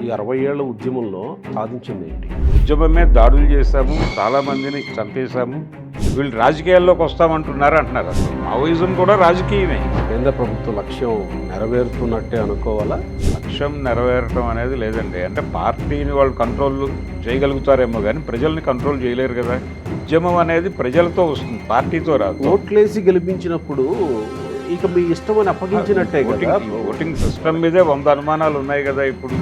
60 ఏళ్ల ఉద్యమంలో సాధించిందేంటి? ఉద్యమమే దాడులు చేశాము, చాలా మందిని చంపేశాము. వీళ్ళు రాజకీయాల్లోకి వస్తామంటున్నారు అంటున్నారు. అసలు మావోయిజం కూడా రాజకీయమే. కేంద్ర ప్రభుత్వ లక్ష్యం నెరవేరుతున్నట్టే అనుకోవాలా? లక్ష్యం నెరవేరటం అనేది లేదండి. అంటే పార్టీని వాళ్ళు కంట్రోల్ చేయగలుగుతారేమో కానీ ప్రజల్ని కంట్రోల్ చేయలేరు కదా. ఉద్యమం అనేది ప్రజలతో వస్తుంది, పార్టీతో రాదు. ఓట్లేసి గెలిపించినప్పుడు ఇక మీ ఇష్టమని అప్పగించినట్టే కదా. ఓటింగ్ సిస్టమ్ మీదే 100 అనుమానాలు ఉన్నాయి కదా. ఇప్పుడు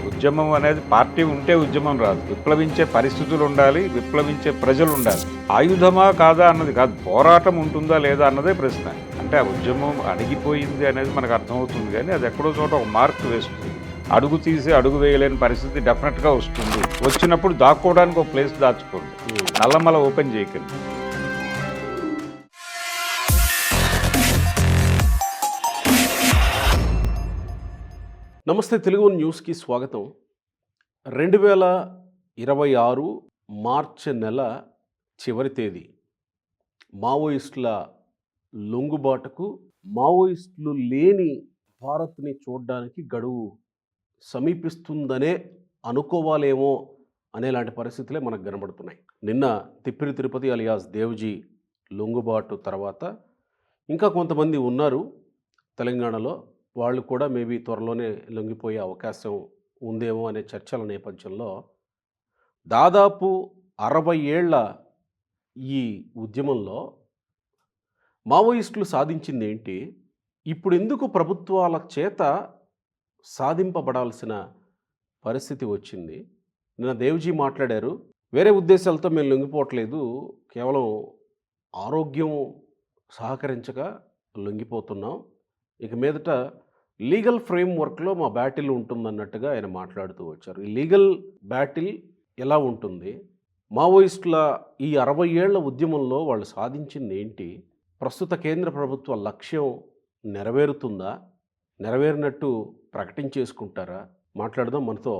ఉద్యమం అనేది పార్టీ ఉంటే ఉద్యమం రాదు. విప్లవించే పరిస్థితులు ఉండాలి, విప్లవించే ప్రజలు ఉండాలి. ఆయుధమా కాదా అన్నది కాదు, పోరాటం ఉంటుందా లేదా అన్నదే ప్రశ్న. అంటే ఆ ఉద్యమం అణిగిపోయింది అనేది మనకు అర్థమవుతుంది, కానీ అది ఎక్కడో చోట ఒక మార్క్ వేస్తుంది. అడుగు తీసి అడుగు వేయలేని పరిస్థితి డెఫినెట్గా వస్తుంది. వచ్చినప్పుడు దాక్కోవడానికి ఒక ప్లేస్ దాచుకోండి, నల్లమల ఓపెన్ చేయకండి. నమస్తే, తెలుగు న్యూస్కి స్వాగతం. 2026 మార్చి నెల చివరి తేదీ. మావోయిస్టుల లొంగుబాటుకు, మావోయిస్టులు లేని భారత్ని చూడడానికి గడువు సమీపిస్తుందనే అనుకోవాలేమో అనేలాంటి పరిస్థితులే మనకు కనబడుతున్నాయి. నిన్న తిప్పిరి తిరుపతి అలియాస్ దేవ్జీ లొంగుబాటు తర్వాత ఇంకా కొంతమంది ఉన్నారు తెలంగాణలో. వాళ్ళు కూడా మేబీ త్వరలోనే లొంగిపోయే అవకాశం ఉందేమో అనే చర్చల నేపథ్యంలో దాదాపు 60 ఏళ్ల ఈ ఉద్యమంలో మావోయిస్టులు సాధించింది ఏంటి? ఇప్పుడు ఎందుకు ప్రభుత్వాల చేత సాధింపబడాల్సిన పరిస్థితి వచ్చింది? నిన్న దేవ్జీ మాట్లాడారు, వేరే ఉద్దేశాలతో మేము లొంగిపోవట్లేదు, కేవలం ఆరోగ్యం సహకరించక లొంగిపోతున్నాం, ఇక మీదట లీగల్ ఫ్రేమ్వర్క్లో మా బ్యాటిల్ ఉంటుందన్నట్టుగా ఆయన మాట్లాడుతూ వచ్చారు. ఈ లీగల్ బ్యాటిల్ ఎలా ఉంటుంది? మావోయిస్టుల ఈ 60 ఏళ్ల ఉద్యమంలో వాళ్ళు సాధించింది ఏంటి? ప్రస్తుత కేంద్ర ప్రభుత్వ లక్ష్యం నెరవేరుతుందా? నెరవేరినట్టు ప్రకటించేసుకుంటారా? మాట్లాడదాం. మనతో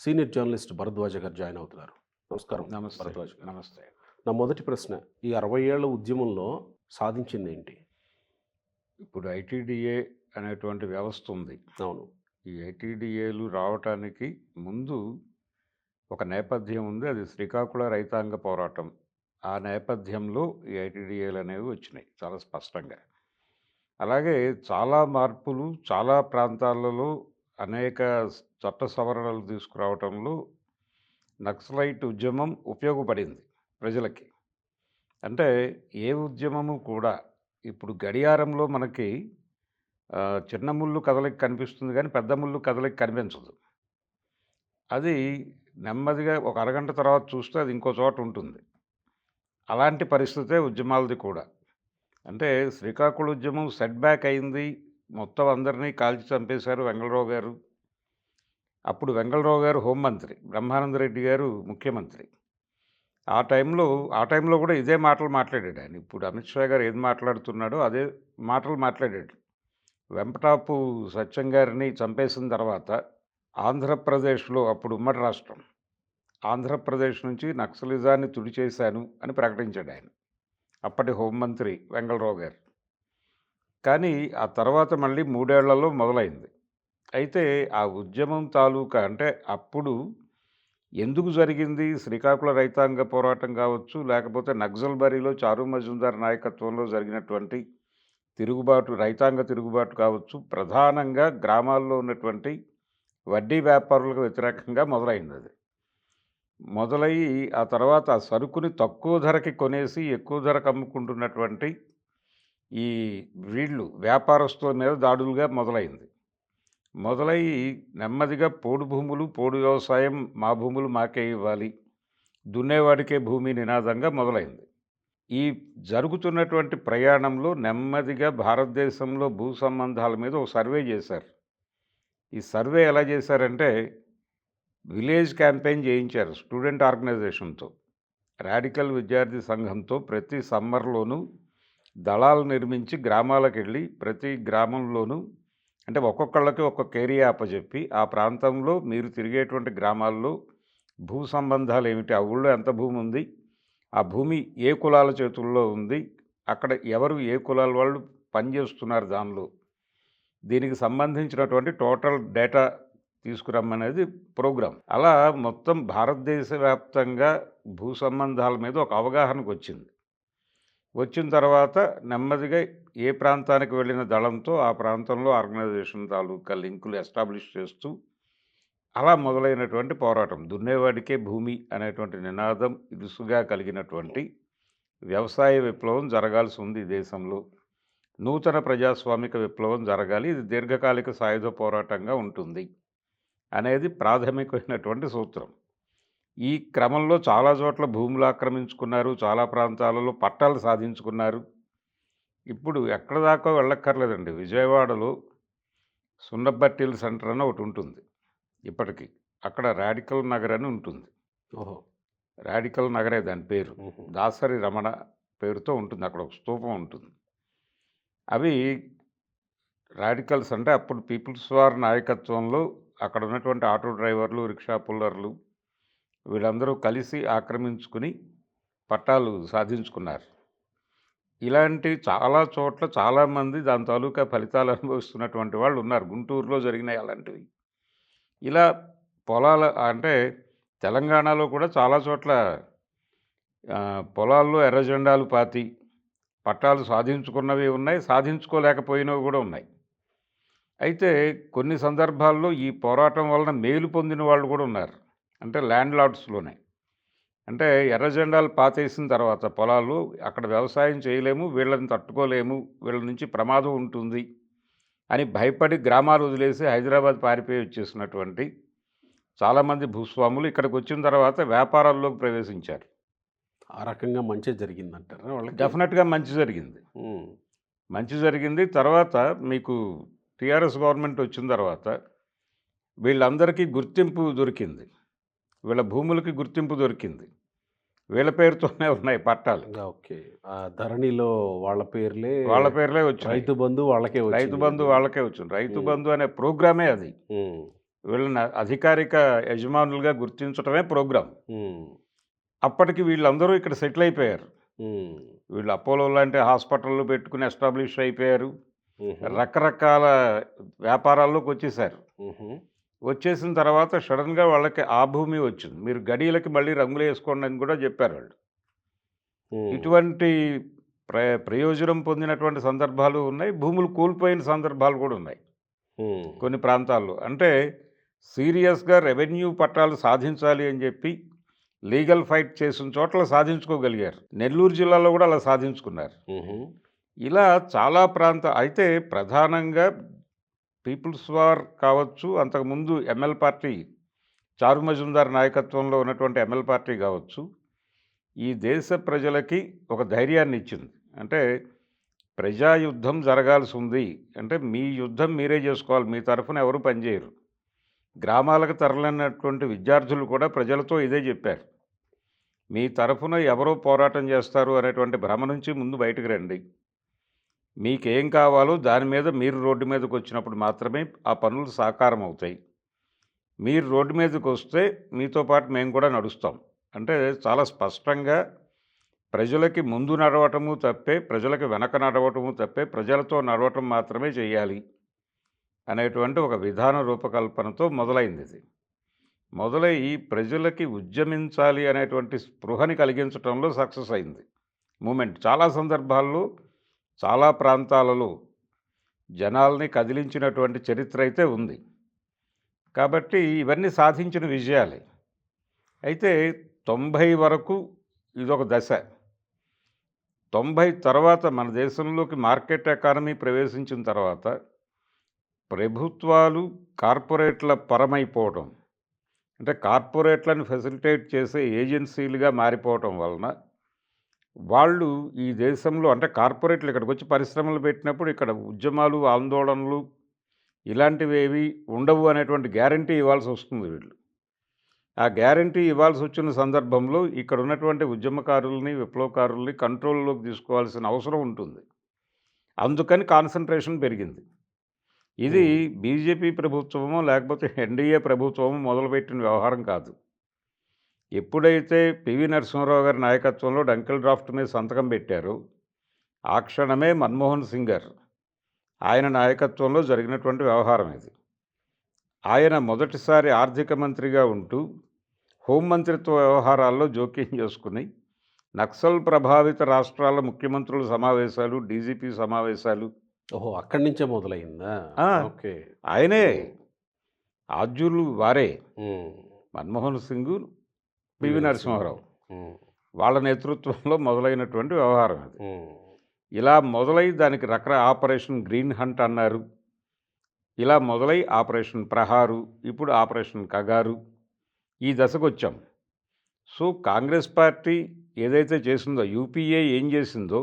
సీనియర్ జర్నలిస్ట్ భరద్వాజ గారు జాయిన్ అవుతున్నారు. నమస్కారం. నమస్తే భరద్వాజ్ గారు. నమస్తే. నా మొదటి ప్రశ్న, ఈ 60 ఏళ్ల ఉద్యమంలో సాధించింది ఏంటి? ఇప్పుడు ఐటీడీఏ అనేటువంటి వ్యవస్థ ఉంది. అవును. ఈ ఐటీడీఏలు రావటానికి ముందు ఒక నేపథ్యం ఉంది, అది శ్రీకాకుళ రైతాంగ పోరాటం. ఆ నేపథ్యంలో ఈ ఐటీడీఏలు అనేవి వచ్చినాయి చాలా స్పష్టంగా. అలాగే చాలా మార్పులు చాలా ప్రాంతాలలో అనేక చట్ట సవరణలు తీసుకురావటంలో నక్సలైట్ ఉద్యమం ఉపయోగపడింది ప్రజలకి. అంటే ఏ ఉద్యమము కూడా ఇప్పుడు గడియారంలో మనకి చిన్న ముళ్ళు కదలిక కనిపిస్తుంది కానీ పెద్ద ముళ్ళు కదలిక కనిపించదు. అది నెమ్మదిగా ఒక అరగంట తర్వాత చూస్తే అది ఇంకో చోట ఉంటుంది. అలాంటి పరిస్థితే ఉద్యమాలది కూడా. అంటే శ్రీకాకుళ ఉద్యమం సెట్ బ్యాక్ అయింది, మొత్తం అందరినీ కాల్చి చంపేశారు వెంగళరావు గారు. అప్పుడు వెంగళరావు గారు హోంమంత్రి, బ్రహ్మానందరెడ్డి గారు ముఖ్యమంత్రి. ఆ టైంలో కూడా ఇదే మాటలు మాట్లాడాడు ఆయన. ఇప్పుడు అమిత్ షా గారు ఏది మాట్లాడుతున్నాడో అదే మాటలు మాట్లాడాడు. వెంపటాపు సత్యం గారిని చంపేసిన తర్వాత ఆంధ్రప్రదేశ్లో, అప్పుడు ఉమ్మడి రాష్ట్రం, ఆంధ్రప్రదేశ్ నుంచి నక్సలిజాన్ని తుడిచేశాను అని ప్రకటించాడు ఆయన, అప్పటి హోంమంత్రి వెంగళరావు గారు. కానీ ఆ తర్వాత మళ్ళీ 3 ఏళ్లలో మొదలైంది. అయితే ఆ ఉద్యమం తాలూకా అంటే అప్పుడు ఎందుకు జరిగింది, శ్రీకాకుళ రైతాంగ పోరాటం కావచ్చు, లేకపోతే నక్సల్బరీలో చారు మజుందార్ నాయకత్వంలో జరిగినటువంటి తిరుగుబాటు, రైతాంగ తిరుగుబాటు కావచ్చు, ప్రధానంగా గ్రామాల్లో ఉన్నటువంటి వడ్డీ వ్యాపారులకు వ్యతిరేకంగా మొదలైంది. అది మొదలయ్యి ఆ తర్వాత ఆ సరుకుని తక్కువ ధరకి కొనేసి ఎక్కువ ధరకు అమ్ముకుంటున్నటువంటి ఈ వీళ్ళు వ్యాపారస్తుల మీద దాడులుగా మొదలైంది. మొదలయ్యి నెమ్మదిగా పోడు భూములు, పోడు వ్యవసాయం, మా భూములు మాకే ఇవ్వాలి, దున్నేవాడికే భూమి నినాదంగా మొదలైంది. ఈ జరుగుతున్నటువంటి ప్రయాణంలో నెమ్మదిగా భారతదేశంలో భూ సంబంధాల మీద ఒక సర్వే చేశారు. ఈ సర్వే ఎలా చేశారంటే విలేజ్ క్యాంపెయిన్ చేయించారు స్టూడెంట్ ఆర్గనైజేషన్తో, రాడికల్ విద్యార్థి సంఘంతో. ప్రతి సమ్మర్లోనూ దళాలు నిర్మించి గ్రామాలకు వెళ్ళి ప్రతి గ్రామంలోనూ అంటే ఒక్కొక్కళ్ళకి ఒక్కొక్క ఏరియా అప్పచెప్పి ఆ ప్రాంతంలో మీరు తిరిగేటువంటి గ్రామాల్లో భూ సంబంధాలు ఏమిటి, ఆ ఊళ్ళో ఎంత భూమి ఉంది, ఆ భూమి ఏ కులాల చేతుల్లో ఉంది, అక్కడ ఎవరు ఏ కులాల వాళ్ళు పనిచేస్తున్నారు దానిలో, దీనికి సంబంధించినటువంటి టోటల్ డేటా తీసుకురమ్మనేది ప్రోగ్రాం. అలా మొత్తం భారతదేశ వ్యాప్తంగా భూ సంబంధాల మీద ఒక అవగాహనకు వచ్చింది. వచ్చిన తర్వాత నెమ్మదిగా ఏ ప్రాంతానికి వెళ్ళిన దళంతో ఆ ప్రాంతంలో ఆర్గనైజేషన్ తాలూకా లింకులు ఎస్టాబ్లిష్ చేస్తూ అలా మొదలైనటువంటి పోరాటం. దున్నేవాడికే భూమి అనేటువంటి నినాదం ఇరుసుగా కలిగినటువంటి వ్యవసాయ విప్లవం జరగాల్సి ఉంది ఈ దేశంలో. నూతన ప్రజాస్వామిక విప్లవం జరగాలి. ఇది దీర్ఘకాలిక సాయుధ పోరాటంగా ఉంటుంది అనేది ప్రాథమికమైనటువంటి సూత్రం. ఈ క్రమంలో చాలా చోట్ల భూములు ఆక్రమించుకున్నారు. చాలా ప్రాంతాలలో పట్టాలు సాధించుకున్నారు. ఇప్పుడు ఎక్కడ దాకా వెళ్ళక్కర్లేదండి. విజయవాడలో సున్నబట్టీల సెంటర్ అని ఒకటి ఉంటుంది ఇప్పటికీ. అక్కడ రాడికల్ నగర్ అని ఉంటుంది. ఓహో! రాడికల్ నగరే దాని పేరు. హుహు. దాసరి రమణ పేరుతో ఉంటుంది. అక్కడ ఒక స్తూపం ఉంటుంది. అవి రాడికల్స్ అంటే అప్పుడు పీపుల్స్ వార్ నాయకత్వంలో అక్కడ ఉన్నటువంటి ఆటో డ్రైవర్లు, రిక్షా పుల్లర్లు వీళ్ళందరూ కలిసి ఆక్రమించుకుని పట్టాలు సాధించుకున్నారు. ఇలాంటి చాలా చోట్ల చాలామంది దాని తాలూకా ఫలితాలు అనుభవిస్తున్నటువంటి వాళ్ళు ఉన్నారు. గుంటూరులో జరిగినాయి అలాంటివి. ఇలా పొలాల అంటే తెలంగాణలో కూడా చాలా చోట్ల పొలాల్లో ఎర్ర జెండాలు పాతి పట్టాలు సాధించుకున్నవి ఉన్నాయి, సాధించుకోలేకపోయినవి కూడా ఉన్నాయి. అయితే కొన్ని సందర్భాల్లో ఈ పోరాటం వలన మేలు పొందిన వాళ్ళు కూడా ఉన్నారు. అంటే ల్యాండ్ లార్డ్స్లోనే. అంటే ఎర్ర జెండాలు పాతేసిన తర్వాత పొలాలు అక్కడ వ్యవసాయం చేయలేము, వీళ్ళని తట్టుకోలేము, వీళ్ళ నుంచి ప్రమాదం ఉంటుంది అని భయపడి గ్రామాలు వదిలేసి హైదరాబాద్ పారిపోయి వచ్చేసినటువంటి చాలామంది భూస్వాములు ఇక్కడికి వచ్చిన తర్వాత వ్యాపారాల్లోకి ప్రవేశించారు. ఆ రకంగా మంచే జరిగిందంటారా వాళ్ళకి? డెఫినెట్గా మంచి జరిగింది. హ్మ్. మంచి జరిగింది. తర్వాత మీకు టీఆర్ఎస్ గవర్నమెంట్ వచ్చిన తర్వాత వీళ్ళందరికీ గుర్తింపు దొరికింది. వీళ్ళ భూములకి గుర్తింపు దొరికింది. వీళ్ళ పేరుతోనే ఉన్నాయి పట్టాలు. ఓకే. ఆ ధరణిలో వాళ్ళ పేర్లే వాళ్ళ పేర్లే వచ్చినాయి. రైతు బంధు వాళ్ళకే రైతు వచ్చింది. బంధు వాళ్ళకే వచ్చింది. రైతు హ్మ్. బంధు అనే ప్రోగ్రామే అది. హ్మ్. వీళ్ళని అధికారిక యజమానులుగా గుర్తించడమే ప్రోగ్రాం. హ్మ్. అప్పటికి వీళ్ళందరూ ఇక్కడ సెటిల్ అయిపోయారు. హ్మ్. వీళ్ళు అపోలో లాంటి హాస్పిటల్‌లు పెట్టుకుని ఎస్టాబ్లిష్ అయిపోయారు. హుహు. రకరకాల వ్యాపారాల్లోకి వచ్చేసారు. హుహు. వచ్చేసిన తర్వాత సడన్‌గా వాళ్ళకి ఆ భూమి వచ్చింది. మీరు గడీలకి మళ్ళీ రంగులేసుకోండి అని కూడా చెప్పారు వాళ్ళు. హ్మ్. ఇటువంటి ప్రయోజనం పొందినటువంటి సందర్భాలు ఉన్నాయి. భూములు కోల్పోయిన సందర్భాలు కూడా ఉన్నాయి హ్మ్. కొన్ని ప్రాంతాల్లో. అంటే సీరియస్‌గా రెవెన్యూ పట్టాలు సాధించాలి అని చెప్పి లీగల్ ఫైట్ చేసిన చోట్ల సాధించుకోగలిగారు. నెల్లూరు జిల్లాలో కూడా అలా సాధించుకున్నారు. హుహు. ఇలా చాలా అయితే ప్రధానంగా పీపుల్స్ వార్ కావచ్చు, అంతకుముందు ఎంఎల్ పార్టీ చారు మజుందార్ నాయకత్వంలో ఉన్నటువంటి ఎంఎల్ పార్టీ కావచ్చు, ఈ దేశ ప్రజలకి ఒక ధైర్యాన్ని ఇచ్చింది. అంటే ప్రజాయుద్ధం జరగాల్సి ఉంది. అంటే మీ యుద్ధం మీరే చేసుకోవాలి. మీ తరఫున ఎవరు పనిచేయరు. గ్రామాలకు తరలినటువంటి విద్యార్థులు కూడా ప్రజలతో ఇదే చెప్పారు. మీ తరఫున ఎవరో పోరాటం చేస్తారు అనేటువంటి భ్రమ నుంచి ముందు బయటకు రండి. మీకేం కావాలో దాని మీద మీరు రోడ్డు మీదకి వచ్చినప్పుడు మాత్రమే ఆ పనులు సాకారం అవుతాయి. మీరు రోడ్డు మీదకి వస్తే మీతో పాటు మేము కూడా నడుస్తాం. అంటే చాలా స్పష్టంగా ప్రజలకి ముందు నడవటము తప్పే, ప్రజలకు వెనక నడవటము తప్పే, ప్రజలతో నడవటం మాత్రమే చేయాలి అనేటువంటి ఒక విధాన రూపకల్పనతో మొదలైంది ఇది. మొదలై ప్రజలకి ఉద్యమించాలి అనేటువంటి స్పృహని కలిగించడంలో సక్సెస్ అయింది మూమెంట్. చాలా సందర్భాల్లో చాలా ప్రాంతాలలో జనాల్ని కదిలించినటువంటి చరిత్ర అయితే ఉంది. కాబట్టి ఇవన్నీ సాధించిన విజయాలే. అయితే 90 వరకు ఇదొక దశ. 90 తర్వాత మన దేశంలోకి మార్కెట్ ఎకానమీ ప్రవేశించిన తర్వాత ప్రభుత్వాలు కార్పొరేట్ల పరమైపోవడం, అంటే కార్పొరేట్లను ఫెసిలిటేట్ చేసే ఏజెన్సీలుగా మారిపోవటం వలన వాళ్ళు ఈ దేశంలో అంటే కార్పొరేట్లు ఇక్కడికి వచ్చి పరిశ్రమలు పెట్టినప్పుడు ఇక్కడ ఉద్యమాలు, ఆందోళనలు ఇలాంటివేవి ఉండవు అనేటువంటి గ్యారంటీ ఇవ్వాల్సి వస్తుంది వీళ్ళు. ఆ గ్యారంటీ ఇవ్వాల్సి వచ్చిన సందర్భంలో ఇక్కడ ఉన్నటువంటి ఉద్యమకారుల్ని, విప్లవకారుల్ని కంట్రోల్లోకి తీసుకోవాల్సిన అవసరం ఉంటుంది. అందుకని కాన్సంట్రేషన్ పెరిగింది. ఇది బీజేపీ ప్రభుత్వమో లేకపోతే ఎన్డీఏ ప్రభుత్వమో మొదలుపెట్టిన వ్యవహారం కాదు. ఎప్పుడైతే పివి నరసింహారావు గారి నాయకత్వంలో డంకెల్ డ్రాఫ్ట్ మీద సంతకం పెట్టారో ఆ క్షణమే మన్మోహన్ సింగ్ గారు ఆయన నాయకత్వంలో జరిగినటువంటి వ్యవహారం ఇది. ఆయన మొదటిసారి ఆర్థిక మంత్రిగా ఉంటూ హోంమంత్రిత్వ వ్యవహారాల్లో జోక్యం చేసుకుని నక్సల్ ప్రభావిత రాష్ట్రాల ముఖ్యమంత్రుల సమావేశాలు, డీజీపీ సమావేశాలు ఓహో! అక్కడి నుంచే మొదలయిందా? ఆ! ఓకే. ఆయనే. హ్మ్. ఆద్యులు వారే. హ్మ్. Manmohan Singh, PV PV Narasimha Rao. నరసింహారావు. హ్మ్. వాళ్ళ నేతృత్వంలో మొదలైనటువంటి వ్యవహారం అది. హ్మ్. ఇలా మొదలై దానికి ఆపరేషన్ గ్రీన్ హంట్ అన్నారు. ఇలా మొదలై ఆపరేషన్ ప్రహారు, ఇప్పుడు ఆపరేషన్ కగారు ఈ దశకొచ్చాం. సో, కాంగ్రెస్ పార్టీ ఏదైతే చేసిందో, యూపీఏ ఏం చేసిందో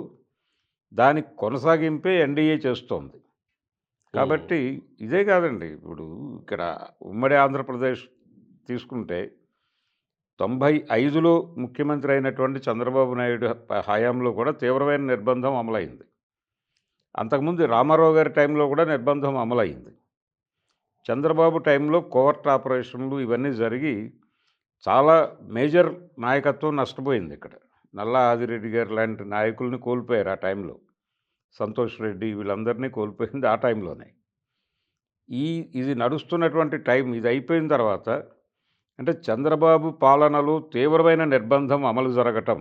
దానికి కొనసాగింపే ఎన్డీఏ చేస్తోంది. హ్మ్. కాబట్టి ఇదే కాదండి. ఇప్పుడు ఇక్కడ ఉమ్మడి ఆంధ్రప్రదేశ్ తీసుకుంటే 95లో ముఖ్యమంత్రి అయినటువంటి చంద్రబాబు నాయుడు హయాంలో కూడా తీవ్రమైన నిర్బంధం అమలైంది. అంతకుముందు రామారావు గారి టైంలో కూడా నిర్బంధం అమలైంది. చంద్రబాబు టైంలో కోవర్ట్ ఆపరేషన్లు ఇవన్నీ జరిగి చాలా మేజర్ నాయకత్వం నష్టపోయింది ఇక్కడ. నల్లా ఆదిరెడ్డి గారు లాంటి నాయకుల్ని కోల్పోయారు ఆ టైంలో. సంతోష్ రెడ్డి వీళ్ళందరినీ కోల్పోయింది ఆ టైంలోనే. ఇది నడుస్తున్నటువంటి టైం ఇది అయిపోయిన తర్వాత అంటే చంద్రబాబు పాలనలో తీవ్రమైన నిర్బంధం అమలు జరగటం.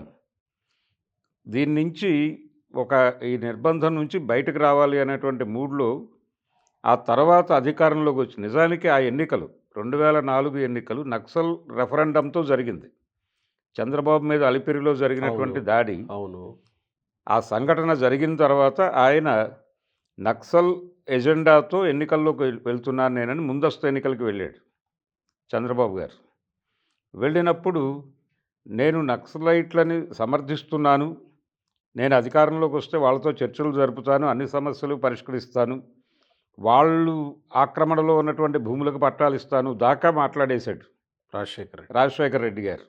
దీని నుంచి ఈ నిర్బంధం నుంచి బయటకు రావాలి అనేటువంటి మూడ్‌లో ఆ తర్వాత అధికారంలోకి వచ్చి నిజానికి ఆ ఎన్నికలు 2004 ఎన్నికలు నక్సల్ రెఫరెండంతో జరిగింది. చంద్రబాబు మీద అలిపిరిలో అవును. జరిగినటువంటి దాడి, అవును. ఆ సంఘటన జరిగిన తర్వాత ఆయన నక్సల్ ఎజెండాతో ఎన్నికల్లోకి వెళ్తున్నాను నేనని ముందస్తు ఎన్నికలకి వెళ్ళాడు చంద్రబాబు గారు. వెళ్ళినప్పుడు నేను నక్సలైట్లని సమర్థిస్తున్నాను. నేను అధికారంలోకి వస్తే వాళ్ళతో చర్చలు జరుపుతాను. అన్ని సమస్యలు పరిష్కరిస్తాను. వాళ్ళు ఆక్రమణలో ఉన్నటువంటి భూములకు పట్టాలిస్తాను దాకా మాట్లాడేశాడు రాజశేఖర రెడ్డి గారు.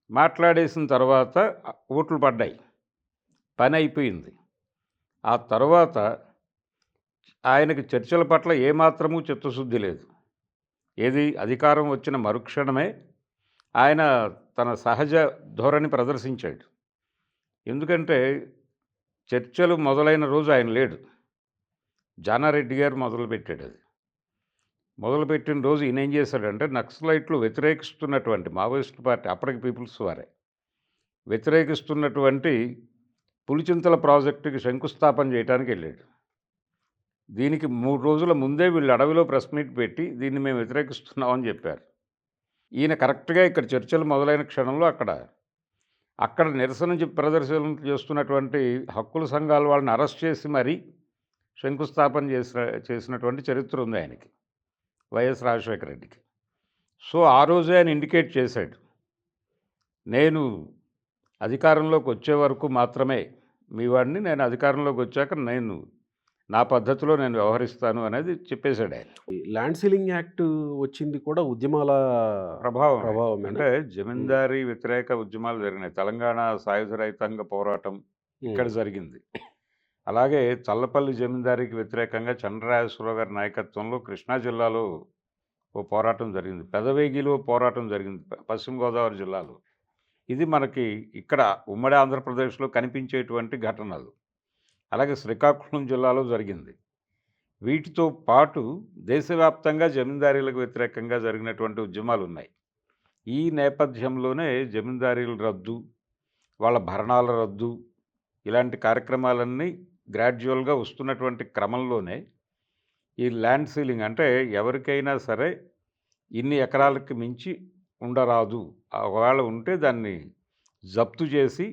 మాట్లాడేసిన తర్వాత ఓట్లు పడ్డాయి. పని అయిపోయింది. ఆ తర్వాత ఆయనకి చర్చల పట్ల ఏమాత్రమూ చిత్తశుద్ధి లేదు. ఏది అధికారం వచ్చిన మరుక్షణమే ఆయన తన సహజ ధోరణి ప్రదర్శించాడు. ఎందుకంటే చర్చలు మొదలైన రోజు ఆయన లేడు. జానారెడ్డి గారు మొదలుపెట్టాడు అది. మొదలుపెట్టిన రోజు ఈయన ఏం చేశాడంటే నక్సలైట్లు వ్యతిరేకిస్తున్నటువంటి మావోయిస్ట్ పార్టీ అప్పటికి పీపుల్స్ వారే వ్యతిరేకిస్తున్నటువంటి పులిచింతల ప్రాజెక్టుకి శంకుస్థాపన చేయడానికి వెళ్ళాడు. దీనికి 3 రోజుల ముందే వీళ్ళు అడవిలో ప్రెస్ మీట్ పెట్టి దీన్ని మేము వ్యతిరేకిస్తున్నామని చెప్పారు. ఈయన కరెక్ట్గా ఇక్కడ చర్చలు మొదలైన క్షణంలో అక్కడ నిరసన ప్రదర్శనలు చేస్తున్నటువంటి హక్కుల సంఘాల వాళ్ళని అరెస్ట్ చేసి మరీ శంకుస్థాపన చేసినటువంటి చరిత్ర ఉంది ఆయనకి, వైఎస్ రాజశేఖర రెడ్డికి. సో ఆ రోజే ఆయన ఇండికేట్ చేశాడు, నేను అధికారంలోకి వచ్చే వరకు మాత్రమే మీ వాడిని, నేను అధికారంలోకి వచ్చాక నా పద్ధతిలో నేను వ్యవహరిస్తాను అనేది చెప్పేశాడు ఆయన. ల్యాండ్ సీలింగ్ యాక్ట్ వచ్చింది కూడా ఉద్యమాల ప్రభావం అంటే జమీందారీ వ్యతిరేక ఉద్యమాలు జరిగినాయి. తెలంగాణ సాయుధ రైతాంగ పోరాటం ఇక్కడ జరిగింది. అలాగే చల్లపల్లి జమీందారీకి వ్యతిరేకంగా చంద్రరాజేశ్వరరావు గారి నాయకత్వంలో కృష్ణా జిల్లాలో ఓ పోరాటం జరిగింది. పెదవేగిలో పోరాటం జరిగింది పశ్చిమ గోదావరి జిల్లాలో. ఇది మనకి ఇక్కడ ఉమ్మడి ఆంధ్రప్రదేశ్లో కనిపించేటువంటి ఘటనలు. అలాగే శ్రీకాకుళం జిల్లాలో జరిగింది. వీటితో పాటు దేశవ్యాప్తంగా జమీందారీలకు వ్యతిరేకంగా జరిగినటువంటి ఉద్యమాలు ఉన్నాయి. ఈ నేపథ్యంలోనే జమీందారీల రద్దు, వాళ్ళ భరణాల రద్దు ఇలాంటి కార్యక్రమాలన్నీ గ్రాడ్యువల్గా వస్తున్నటువంటి క్రమంలోనే ఈ ల్యాండ్ సీలింగ్ అంటే ఎవరికైనా సరే ఇన్ని ఎకరాలకి మించి ఉండరాదు, ఒకవేళ ఉంటే దాన్ని జప్తు చేసి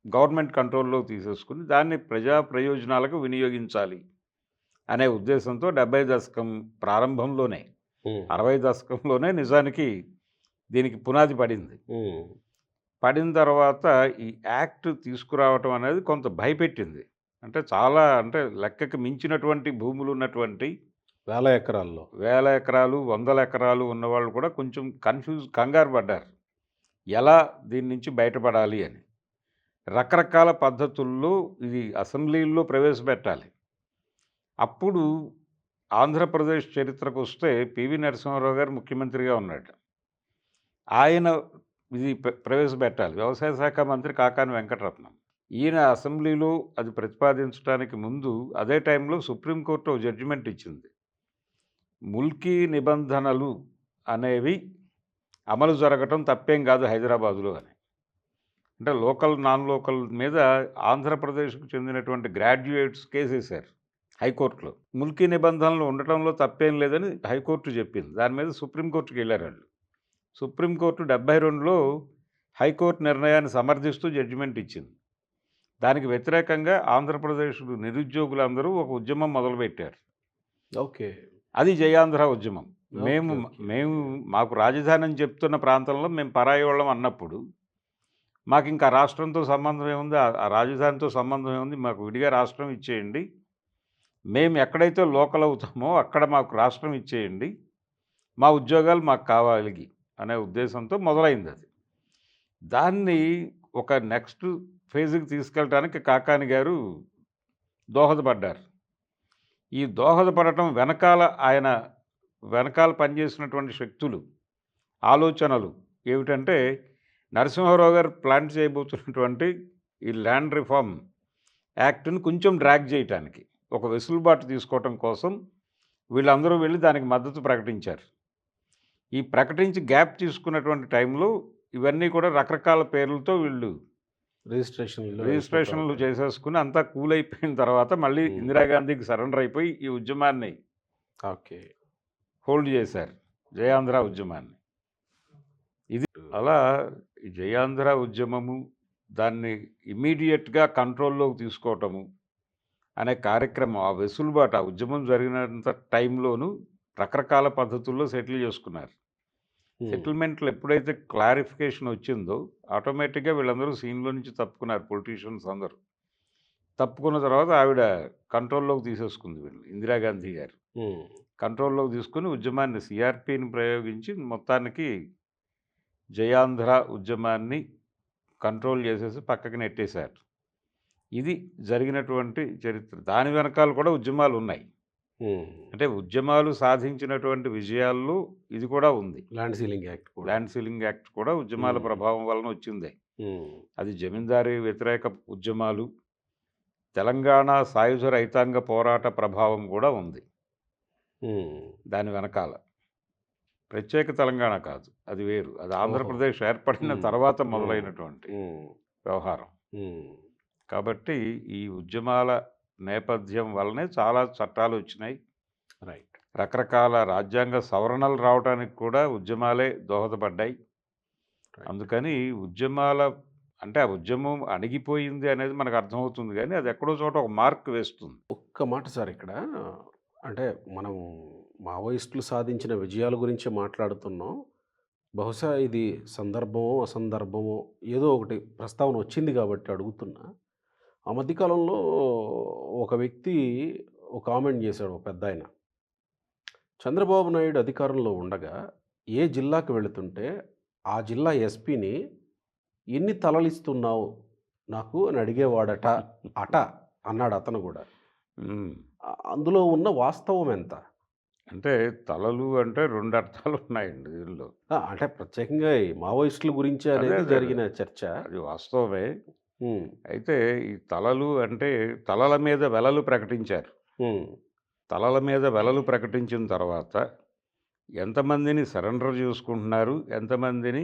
గవర్నమెంట్ కంట్రోల్లో తీసేసుకుని దాన్ని ప్రజా ప్రయోజనాలకు వినియోగించాలి అనే ఉద్దేశంతో 70 దశకం ప్రారంభంలోనే 60 దశకంలోనే నిజానికి దీనికి పునాది పడింది. పడిన తర్వాత ఈ యాక్ట్ తీసుకురావటం అనేది కొంత భయపెట్టింది. అంటే చాలా లెక్కకి మించినటువంటి భూములు ఉన్నటువంటి వేల ఎకరాలు, వందల ఎకరాలు ఉన్నవాళ్ళు కూడా కొంచెం కంగారు పడ్డారు, ఎలా దీని నుంచి బయటపడాలి అని. రకరకాల పద్ధతుల్లో ఇది అసెంబ్లీల్లో ప్రవేశపెట్టాలి. అప్పుడు ఆంధ్రప్రదేశ్ చరిత్రకు వస్తే పివి నరసింహారావు గారు ముఖ్యమంత్రిగా ఉన్నాడు. ఆయన ఇది ప్రవేశపెట్టాలి. వ్యవసాయ శాఖ మంత్రి కాకాని వెంకటరత్నం. ఈయన అసెంబ్లీలో అది ప్రతిపాదించడానికి ముందు అదే టైంలో సుప్రీంకోర్టు ఓ జడ్జిమెంట్ ఇచ్చింది. ముల్కీ నిబంధనలు అనేవి అమలు జరగటం తప్పేం కాదు హైదరాబాదులో అని. అంటే లోకల్, నాన్ లోకల్ మీద ఆంధ్రప్రదేశ్‌కు చెందినటువంటి గ్రాడ్యుయేట్స్ కేసేశారు హైకోర్టులో. ముల్కీ నిబంధనలు ఉండటంలో తప్పేం లేదని హైకోర్టు చెప్పింది. దాని మీద సుప్రీంకోర్టుకెళ్లారాళ్ళు. సుప్రీంకోర్టు 72లో హైకోర్టు నిర్ణయాన్ని సమర్థిస్తూ జడ్జిమెంట్ ఇచ్చింది. దానికి వ్యతిరేకంగా ఆంధ్రప్రదేశ్ నిరుద్యోగులందరూ ఒక ఉద్యమం మొదలుపెట్టారు. ఓకే. అది జయాంధ్ర ఉద్యమం. ఓకే. మేము ఓకే. మేము మాకు రాజధాని అని చెప్తున్న ప్రాంతంలో మేము పరాయోళ్ళం అన్నప్పుడు, మాకింకా రాష్ట్రంతో సంబంధం ఏముంది? ఆ రాజధానితో సంబంధం ఏముంది? మాకు విడిగా రాష్ట్రం ఇచ్చేయండి. మేము ఎక్కడైతే లోకల్ అవుతామో అక్కడ మాకు రాష్ట్రం ఇచ్చేయండి. మా ఉద్యోగాలు మాకు కావాలి అనే ఉద్దేశంతో మొదలైందది. దాన్ని ఒక నెక్స్ట్ ఫేజ్‌కి తీసుకెళ్ళటానికి కాకాని గారు దోహదపడ్డారు. ఈ దోహదపడటం ఆయన వెనకాల పనిచేసినటువంటి శక్తులు, ఆలోచనలు ఏమిటంటే, నరసింహారావు గారు ప్లాన్ చేయబోతున్నటువంటి ఈ ల్యాండ్ రిఫార్మ్ యాక్ట్‌ని కొంచెం డ్రాగ్ చేయటానికి, ఒక వెసులుబాటు తీసుకోవటం కోసం వీళ్ళందరూ వెళ్ళి దానికి మద్దతు ప్రకటించారు. ఈ ప్రకటించి గ్యాప్ తీసుకున్నటువంటి టైంలో ఇవన్నీ కూడా రకరకాల పేర్లతో వీళ్ళు రిజిస్ట్రేషన్లు చేసేసుకుని అంతా కూల్ అయిపోయిన తర్వాత మళ్ళీ ఇందిరాగాంధీకి సరెండర్ అయిపోయి ఈ ఉద్యమాన్ని ఓకే. హోల్డ్ చేశారు, జయాంధ్ర ఉద్యమాన్ని. ఇది అలా ఈ జయాంధ్ర ఉద్యమము దాన్ని ఇమ్మీడియట్‌గా కంట్రోల్‌లోకి తీసుకోవటము అనే కార్యక్రమం, ఆ వెసులుబాటు, ఆ ఉద్యమం జరిగినంత టైంలోనూ రకరకాల పద్ధతుల్లో సెటిల్ చేసుకున్నారు. సెటిల్మెంట్లు ఎప్పుడైతే క్లారిఫికేషన్ వచ్చిందో ఆటోమేటిక్‌గా వీళ్ళందరూ సీన్‌లో నుంచి తప్పుకున్నారు. పొలిటీషియన్స్ అందరూ తప్పుకున్న తర్వాత ఆవిడ కంట్రోల్‌లోకి తీసేసుకుంది వీళ్ళని, ఇందిరాగాంధీ గారు. కంట్రోల్‌లోకి తీసుకొని ఉద్యమాన్ని, సిఆర్‌పిని ప్రయోగించి మొత్తానికి జయాంధ్ర ఉద్యమాన్ని కంట్రోల్ చేసేసి పక్కకి నెట్టేశారు. ఇది జరిగినటువంటి చరిత్ర. దాని వెనకాల కూడా ఉద్యమాలు ఉన్నాయి. అంటే ఉద్యమాలు సాధించినటువంటి విజయాల్లో ఇది కూడా ఉంది. ల్యాండ్ సీలింగ్ యాక్ట్ కూడా. ల్యాండ్ సీలింగ్ యాక్ట్ కూడా ఉద్యమాల ప్రభావం వలన వచ్చిందే. అది జమీందారీ వ్యతిరేక ఉద్యమాలు, తెలంగాణ సాయుధ రైతాంగ పోరాట ప్రభావం కూడా ఉంది దాని వెనకాల. ప్రత్యేక తెలంగాణ కాదు, అది వేరు. అది ఆంధ్రప్రదేశ్ ఏర్పడిన తర్వాత మొదలైనటువంటి వ్యవహారం. కాబట్టి ఈ ఉద్యమాల నేపథ్యం వల్లనే చాలా చట్టాలు వచ్చినాయి. రైట్. రకరకాల రాజ్యాంగ సవరణలు రావడానికి కూడా ఉద్యమాలే దోహదపడ్డాయి. అందుకని ఉద్యమాల అంటే ఆ ఉద్యమం అణిగిపోయింది అనేది మనకు అర్థమవుతుంది, కానీ అది ఎక్కడో చోట ఒక మార్క్ వేస్తుంది. ఒక్క మాట సార్, ఇక్కడ అంటే మనం మావోయిస్టులు సాధించిన విజయాల గురించి మాట్లాడుతున్నాం. బహుశా ఇది సందర్భమో అసందర్భమో ఏదో ఒకటి ప్రస్తావన వచ్చింది కాబట్టి అడుగుతున్నా. ఆ మధ్యకాలంలో ఒక వ్యక్తి ఒక కామెంట్ చేశాడు, ఒక పెద్దాయన. చంద్రబాబు నాయుడు అధికారంలో ఉండగా ఏ జిల్లాకు వెళుతుంటే ఆ జిల్లా ఎస్పీని ఎన్ని తలలిస్తున్నావు నాకు అని అడిగేవాడట అన్నాడు అతను కూడా. అందులో ఉన్న వాస్తవం ఎంత? అంటే తలలు అంటే 2 అర్థాలు ఉన్నాయండి దీనిలో. అంటే ప్రత్యేకంగా ఈ మావోయిస్టుల గురించి అనేది జరిగిన చర్చ. అది వాస్తవమే. అయితే ఈ తలలు అంటే తలల మీద వెలలు ప్రకటించారు. తలల మీద వెలలు ప్రకటించిన తర్వాత ఎంతమందిని సరెండర్ చేసుకుంటున్నారు, ఎంతమందిని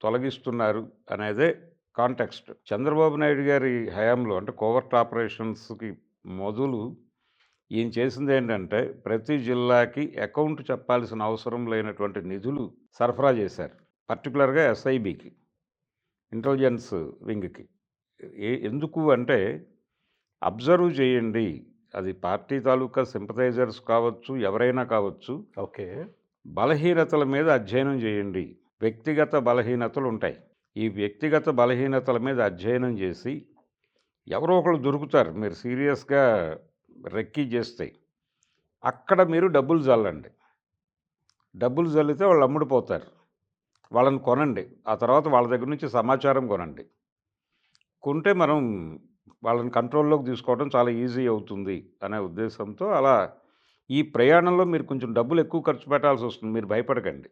తొలగిస్తున్నారు అనేదే కాంటెక్స్ట్. చంద్రబాబు నాయుడు గారి హయాంలో అంటే కోవర్ట్ ఆపరేషన్స్కి మొదలు ఈయన చేసింది ఏంటంటే, ప్రతి జిల్లాకి అకౌంట్ చెప్పాల్సిన అవసరం లేనటువంటి నిధులు సరఫరా చేశారు. పర్టికులర్గా ఎస్ఐబికి, ఇంటెలిజెన్స్ వింగ్కి. ఎందుకు అంటే, అబ్జర్వ్ చేయండి, అది పార్టీ తాలూకా సింపథైజర్స్ కావచ్చు, ఎవరైనా కావచ్చు. ఓకే. బలహీనతల మీద అధ్యయనం చేయండి. వ్యక్తిగత బలహీనతలు ఉంటాయి. ఈ వ్యక్తిగత బలహీనతల మీద అధ్యయనం చేసి ఎవరో ఒకళ్ళు దొరుకుతారు, మీరు సీరియస్గా రెక్కీ చేస్తే అక్కడ మీరు డబ్బులు జల్లండి. డబ్బులు జల్లితే వాళ్ళు అమ్ముడిపోతారు. వాళ్ళని కొనండి. ఆ తర్వాత వాళ్ళ దగ్గర నుంచి సమాచారం కొనండి. కొంటే మనం వాళ్ళని కంట్రోల్లోకి తీసుకోవడం చాలా ఈజీ అవుతుంది అనే ఉద్దేశంతో అలా ఈ ప్రయాణంలో మీరు కొంచెం డబ్బులు ఎక్కువ ఖర్చు పెట్టాల్సి వస్తుంది. మీరు భయపడకండి,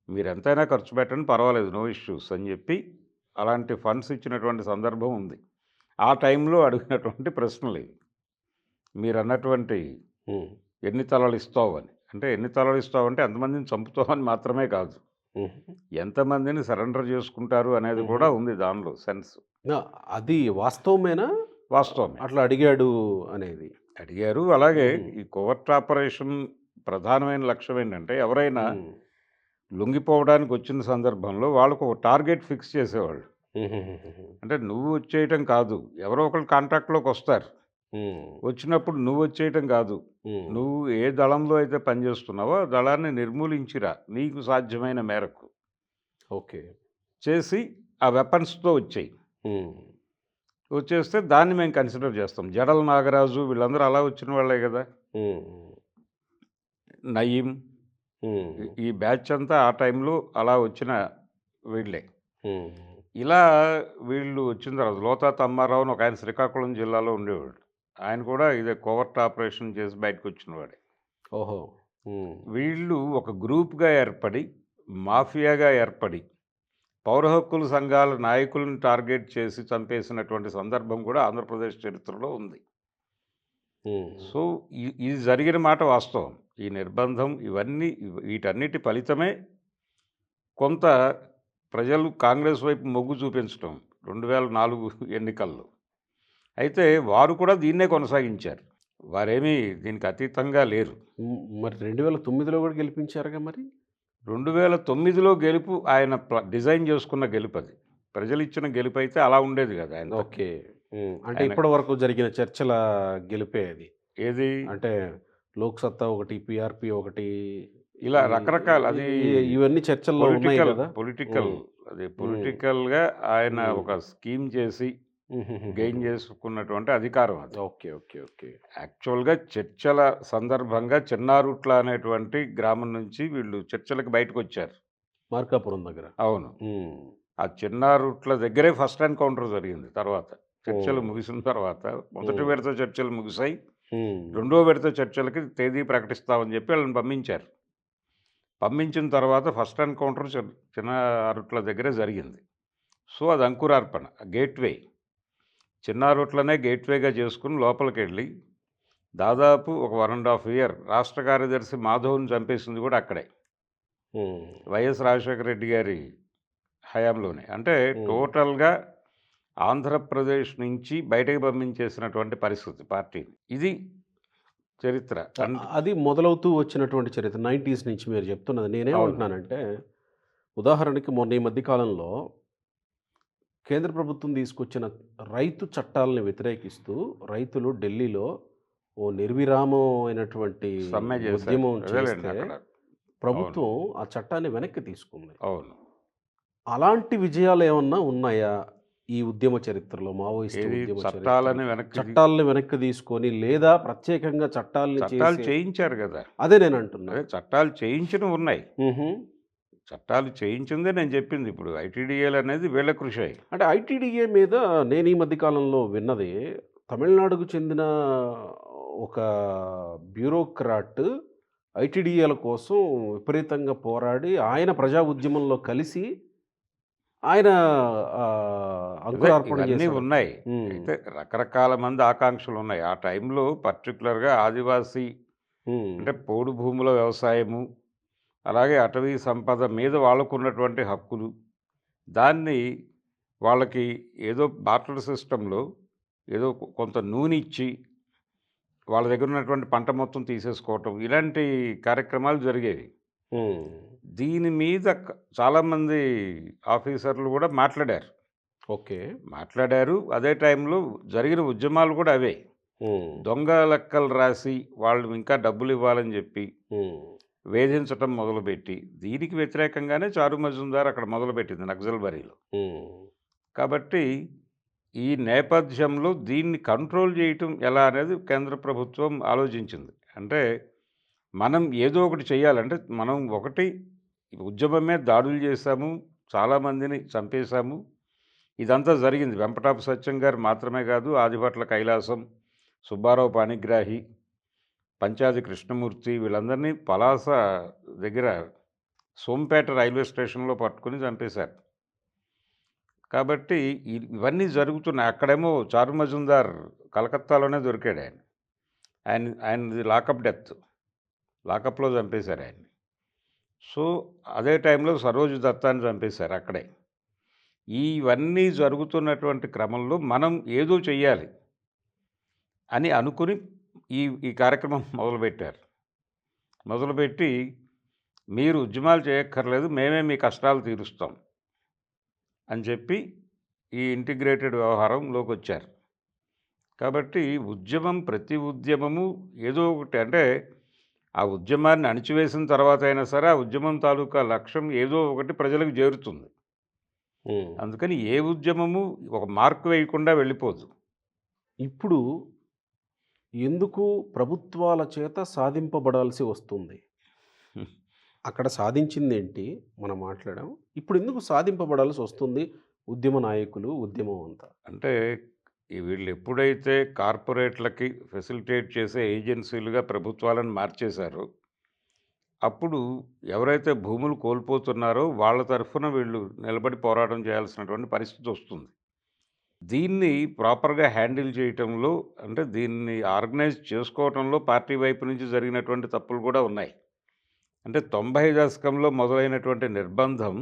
మీరు ఎంతైనా ఖర్చు పెట్టండి, పర్వాలేదు, నో ఇష్యూస్ అని చెప్పి అలాంటి ఫండ్స్ ఇచ్చినటువంటి సందర్భం ఉంది. ఆ టైంలో అడిగినటువంటి ప్రశ్నలు ఇవి. మీరన్నటువంటి హ్మ్. ఎన్ని తలలు ఇస్తావు అని. అంటే ఎన్ని తలలు ఇస్తావంటే ఎంతమందిని చంపుతావని మాత్రమే కాదు. హుహు. ఎంతమందిని సరెండర్ చేసుకుంటారు అనేది హుహు. కూడా ఉంది దానిలో సెన్స్. ఆ! అది వాస్తవమేనా? వాస్తవమే. అట్లా అడిగాడు అనేది. అడిగారు. అలాగే హుహు. ఈ కోవర్ట్ ఆపరేషన్ ప్రధానమైన లక్ష్యం ఏంటంటే ఎవరైనా హ్మ్. లొంగిపోవడానికి వచ్చిన సందర్భంలో వాళ్ళకు ఒక టార్గెట్ ఫిక్స్ చేసేవాళ్ళు. హుహుహుహుహు. అంటే నువ్వు వచ్చేయటం కాదు. ఎవరో ఒకళ్ళు కాంట్రాక్ట్‌లోకొస్తారు. హ్మ్. వచ్చినప్పుడు నువ్వు వచ్చేయటం కాదు. హ్మ్. నువ్వు ఏ దళంలో అయితే పనిచేస్తున్నావో ఆ దళాన్ని నిర్మూలించిరా నీకు సాధ్యమైన మేరకు. ఓకే. చేసి ఆ వెపన్స్‌తో వచ్చెయి. హ్మ్. వచ్చేస్తే దాన్ని మేము కన్సిడర్ చేస్తాం. జడల నాగరాజు వీళ్ళందరూ అలా వచ్చిన వాళ్ళే గదా! హ్మ్. నయీం హ్మ్. ఈ బ్యాచ్ అంతా ఆ టైంలో అలా వచ్చిన వీళ్ళే. హ్మ్. ఇలా వీళ్ళు వచ్చిన తర్వాత లోతా తమ్మారావు అని ఒకాయన శ్రీకాకుళం జిల్లాలో ఉండేవాడు. ఆయన కూడా ఇదే కోవర్ట్ ఆపరేషన్ చేసి బయటకొచ్చినవాడే. ఓహో! హ్మ్. వీళ్ళు ఒక గ్రూప్‌గా ఏర్పడి, మాఫియాగా ఏర్పడి, పౌర హక్కుల సంఘాల నాయకులను టార్గెట్ చేసి చంపేసినటువంటి సందర్భం కూడా ఆంధ్రప్రదేశ్ చరిత్రలో ఉంది. హ్మ్. సో, ఇది జరిగిన మాట వాస్తవం. ఈ నిర్బంధం ఇవన్నీ వీటన్నిటి ఫలితమే కొంత ప్రజలు కాంగ్రెస్ వైపు మొగ్గు చూపించటం 2004 ఎన్నికల్లో. అయితే వారు కూడా దీన్నే కొనసాగించారు. వారేమీ దీనికి అతీతంగా లేరు. హ్మ్. మరి 2009లో గూడా గెలిపించారుగా మరి? 2009లో గెలుపు ఆయన డిజైన్ చేసుకున్న గెలుపది. ప్రజలిచ్చిన గెలుపైతే అలా ఉండేది కాదు ఆయన తరపున. ఓకే. హ్మ్. అంటే ఆయన ఇప్పటి వరకు జరిగిన చర్చల గెలుపే అది. ఏది అంటే లోక్ సత్తా ఒకటి, పీఆర్‌పీ ఒకటి ఇలా ఈ రకరకాల ఈ అది ఇవన్నీ చర్చల్లో ఉన్నాయి పొలిటికల్, గదా! పొలిటికల్ హ్మ్. అది హ్మ్. పొలిటికల్‌గా ఆయన హ్మ్. ఒక స్కీమ్ చేసి గెయిన్ హుహుహుహుహు. చేసుకున్నటువంటి అధికారం అది. ఓకే. ఓకే. ఓకే. యాక్చువల్‌గా చర్చల సందర్భంగా చిన్నారుట్ల అనేటువంటి గ్రామం నుంచి వీళ్ళు చర్చలకు బయటకొచ్చారు. మార్కాపురం దగ్గర. అవును. హ్మ్. ఆ చిన్నారుట్ల దగ్గరే ఫస్ట్ ఎన్‌కౌంటర్ జరిగింది తర్వాత. చర్చలు హ్మ్. ముగిసిన తర్వాత మొదటి హ్మ్. విడత చర్చలు ముగిసాయి. హ్మ్. రెండో విడత చర్చలకి తేదీ ప్రకటిస్తామని చెప్పి ఆళ్ళని పంపించారు. పంపించిన తర్వాత ఫస్ట్ ఎన్‌కౌంటర్ చిన్నారుట్ల దగ్గరే జరిగింది. సో, అది అంకురార్పణ. గేట్‌వే. చిన్నారుట్లనే గేట్‌వేగా చేసుకొని లోపలికెళ్ళి దాదాపు ఒక 1 ½ ఇయర్ రాష్ట్ర కార్యదర్శి మాధవ్‌ని చంపేసింది కూడా అక్కడే. హ్మ్. వైఎస్ రాజశేఖర రెడ్డి గారి హయాంలోనే. అంటే హ్మ్. టోటల్‌గా ఆంధ్రప్రదేశ్ నుంచి బయటకి పంపించేసినటువంటి పరిస్థితి పార్టీని. ఇది చరిత్ర. అది మొదలవుతూ వచ్చినటువంటి చరిత్ర 90స్ నుంచి మీరు చెప్తున్నది. అవును. నేనేమంటున్నానంటే, ఉదాహరణకి మొన్న ఈ మధ్య కాలంలో కేంద్ర ప్రభుత్వం తీసుకొచ్చిన రైతు చట్టాలని వ్యతిరేకిస్తూ రైతులు ఢిల్లీలో ఓ నిర్విరామమైనటువంటి సమ్మె చేశారు. ఉద్యమం అదేలెండి చేస్తే, అక్కడ. అవును. ప్రభుత్వం ఆ చట్టాన్ని వెనక్కి తీసుకుంది. అవును. అలాంటి విజయాలేమన్నా ఉన్నాయా? ఈ ఉద్యమ చరిత్రలో, మావోయిస్టు ఏది ఉద్యమ చరిత్రలో? చట్టాలని వెనక్కి చట్టాలని వెనక్కి తీసుకొని, లేదా ప్రత్యేకంగా చట్టాలని చట్టాలు చేసే చేయించారు గదా! అదే నేనంటున్నా. అదే చట్టాలు చేయించినవున్నాయి. హుహు. చట్టాలు చేయించిందే నేను చెప్పింది. ఇప్పుడు ఐటీడీఏలనేది వీళ్ళ కృషే. అంటే ఐటీడీఏ మీద నేను ఈ మధ్య కాలంలో విన్నది, తమిళనాడుకు చెందిన ఒక బ్యూరోక్రాట్ ఐటీడీఏల కోసం విపరీతంగా పోరాడి, ఆయన ప్రజా ఉద్యమంలో కలిసి ఆయన అదే అంకురార్పణ ఇవన్నీ చేశాడట. ఉన్నాయి. హ్మ్. అయితే రకరకాల మంది ఆకాంక్షలున్నాయి. ఆ టైంలో పర్టిక్యులర్‌గా ఆదివాసీ హ్మ్. అంటే పోడు భూముల వ్యవసాయము, అలాగే అటవీ సంపద మీద వాళ్ళకున్నటువంటి హక్కులు, దాన్ని వాళ్ళకి ఏదో బార్టర్ సిస్టమ్‌లో ఏదో కొంత నూనిచ్చి, వాళ్ళ దగ్గర ఉన్నటువంటి పంట మొత్తం తీసేసుకోవటం, ఇలాంటి కార్యక్రమాలు జరిగేవి. హ్మ్. దీని మీద చాలామంది ఆఫీసర్లు గూడా మాట్లాడారు. ఓకే. మాట్లాడారు. అదే టైంలో జరిగిన ఉద్యమాలు గూడా అవే. హ్మ్. దొంగ లెక్కలు రాసి, వాళ్ళు ఇంకా డబ్బులివ్వాలని జెప్పి, హ్మ్. వేధించటం మొదలుపెట్టి, దీనికి వ్యతిరేకంగానే చారు మజుందార్ అక్కడ మొదలుపెట్టింది నక్సల్బరీలో. హ్మ్. కాబట్టి, ఈ నేపథ్యంలో దీన్ని కంట్రోల్ జేయటం ఎలా అనేది కేంద్ర ప్రభుత్వం ఆలోచించింది. అంటే, మనం ఏదో ఒకటి చేయాలంటే, మనం ఒకటి ఉద్యమం మీద దాడులు జేశాము, చాలామందిని చంపేశాము. ఇదంతా జరిగింది. వెంపటాపు సత్యం గారు మాత్రమే గాదు, ఆదిభట్ల కైలాసం, సుబ్బారావు పాణిగ్రాహి, పంచాది కృష్ణమూర్తి వీళ్ళందరినీ పలాస దగ్గర సోంపేట రైల్వే స్టేషన్‌లో పట్టుకొని చంపేశారు. కాబట్టి ఇవన్నీ జరుగుతున్నాయి. అక్కడేమో చారు మజుందార్ కలకత్తాలోనే దొరికాడు ఆయన. ఆయనది లాకప్ డెత్. లాకప్‌లో చంపేశారు ఆయన్ని. సో, అదే టైంలో సరోజ్ దత్తాని చంపేశారు అక్కడే. ఇవన్నీ జరుగుతున్నటువంటి క్రమంలో మనం ఏదో చెయ్యాలి అని అనుకుని ఈ కార్యక్రమం మొదలుపెట్టారు. మొదలుపెట్టి మీరు ఉద్యమాలు చేయక్కర్లేదు, మేమే మీ కష్టాలు తీరుస్తాం అని చెప్పి ఈ ఇంటిగ్రేటెడ్ వ్యవహారంలోకొచ్చారు. కాబట్టి ప్రతి ఉద్యమము ఏదో ఒకటి అంటే ఆ ఉద్యమాన్ని అణిచివేసిన తర్వాత అయినా సరే ఆ ఉద్యమం తాలూకా లక్ష్యం ఏదో ఒకటి ప్రజలకు చేరుతుంది. అందుకని ఏ ఉద్యమము ఒక మార్క్ వేయకుండా వెళ్ళిపోదు. ఇప్పుడు ఎందుకు ప్రభుత్వాల చేత సాధింపబడాల్సి వస్తుంది? అక్కడ సాధించిందేంటి మనం మాట్లాడాం. ఇప్పుడు ఎందుకు సాధింపబడాల్సి వస్తుంది ఉద్యమ నాయకులు, ఉద్యమం అంతా? అంటే వీళ్ళు ఎప్పుడైతే కార్పొరేట్లకి ఫెసిలిటేట్ చేసే ఏజెన్సీలుగా ప్రభుత్వాలను మార్చేశారో, అప్పుడు ఎవరైతే భూములు కోల్పోతున్నారో వాళ్ళ తరఫున వీళ్ళు నిలబడి పోరాటం చేయాల్సినటువంటి పరిస్థితి వస్తుంది. దీన్ని ప్రాపర్‌గా హ్యాండిల్ చేయటంలో అంటే దీన్ని ఆర్గనైజ్ చేసుకోవటంలో పార్టీ వైపు నుంచి జరిగినటువంటి తప్పులు కూడా ఉన్నాయి. అంటే 90 దశకంలో మొదలైనటువంటి నిర్బంధం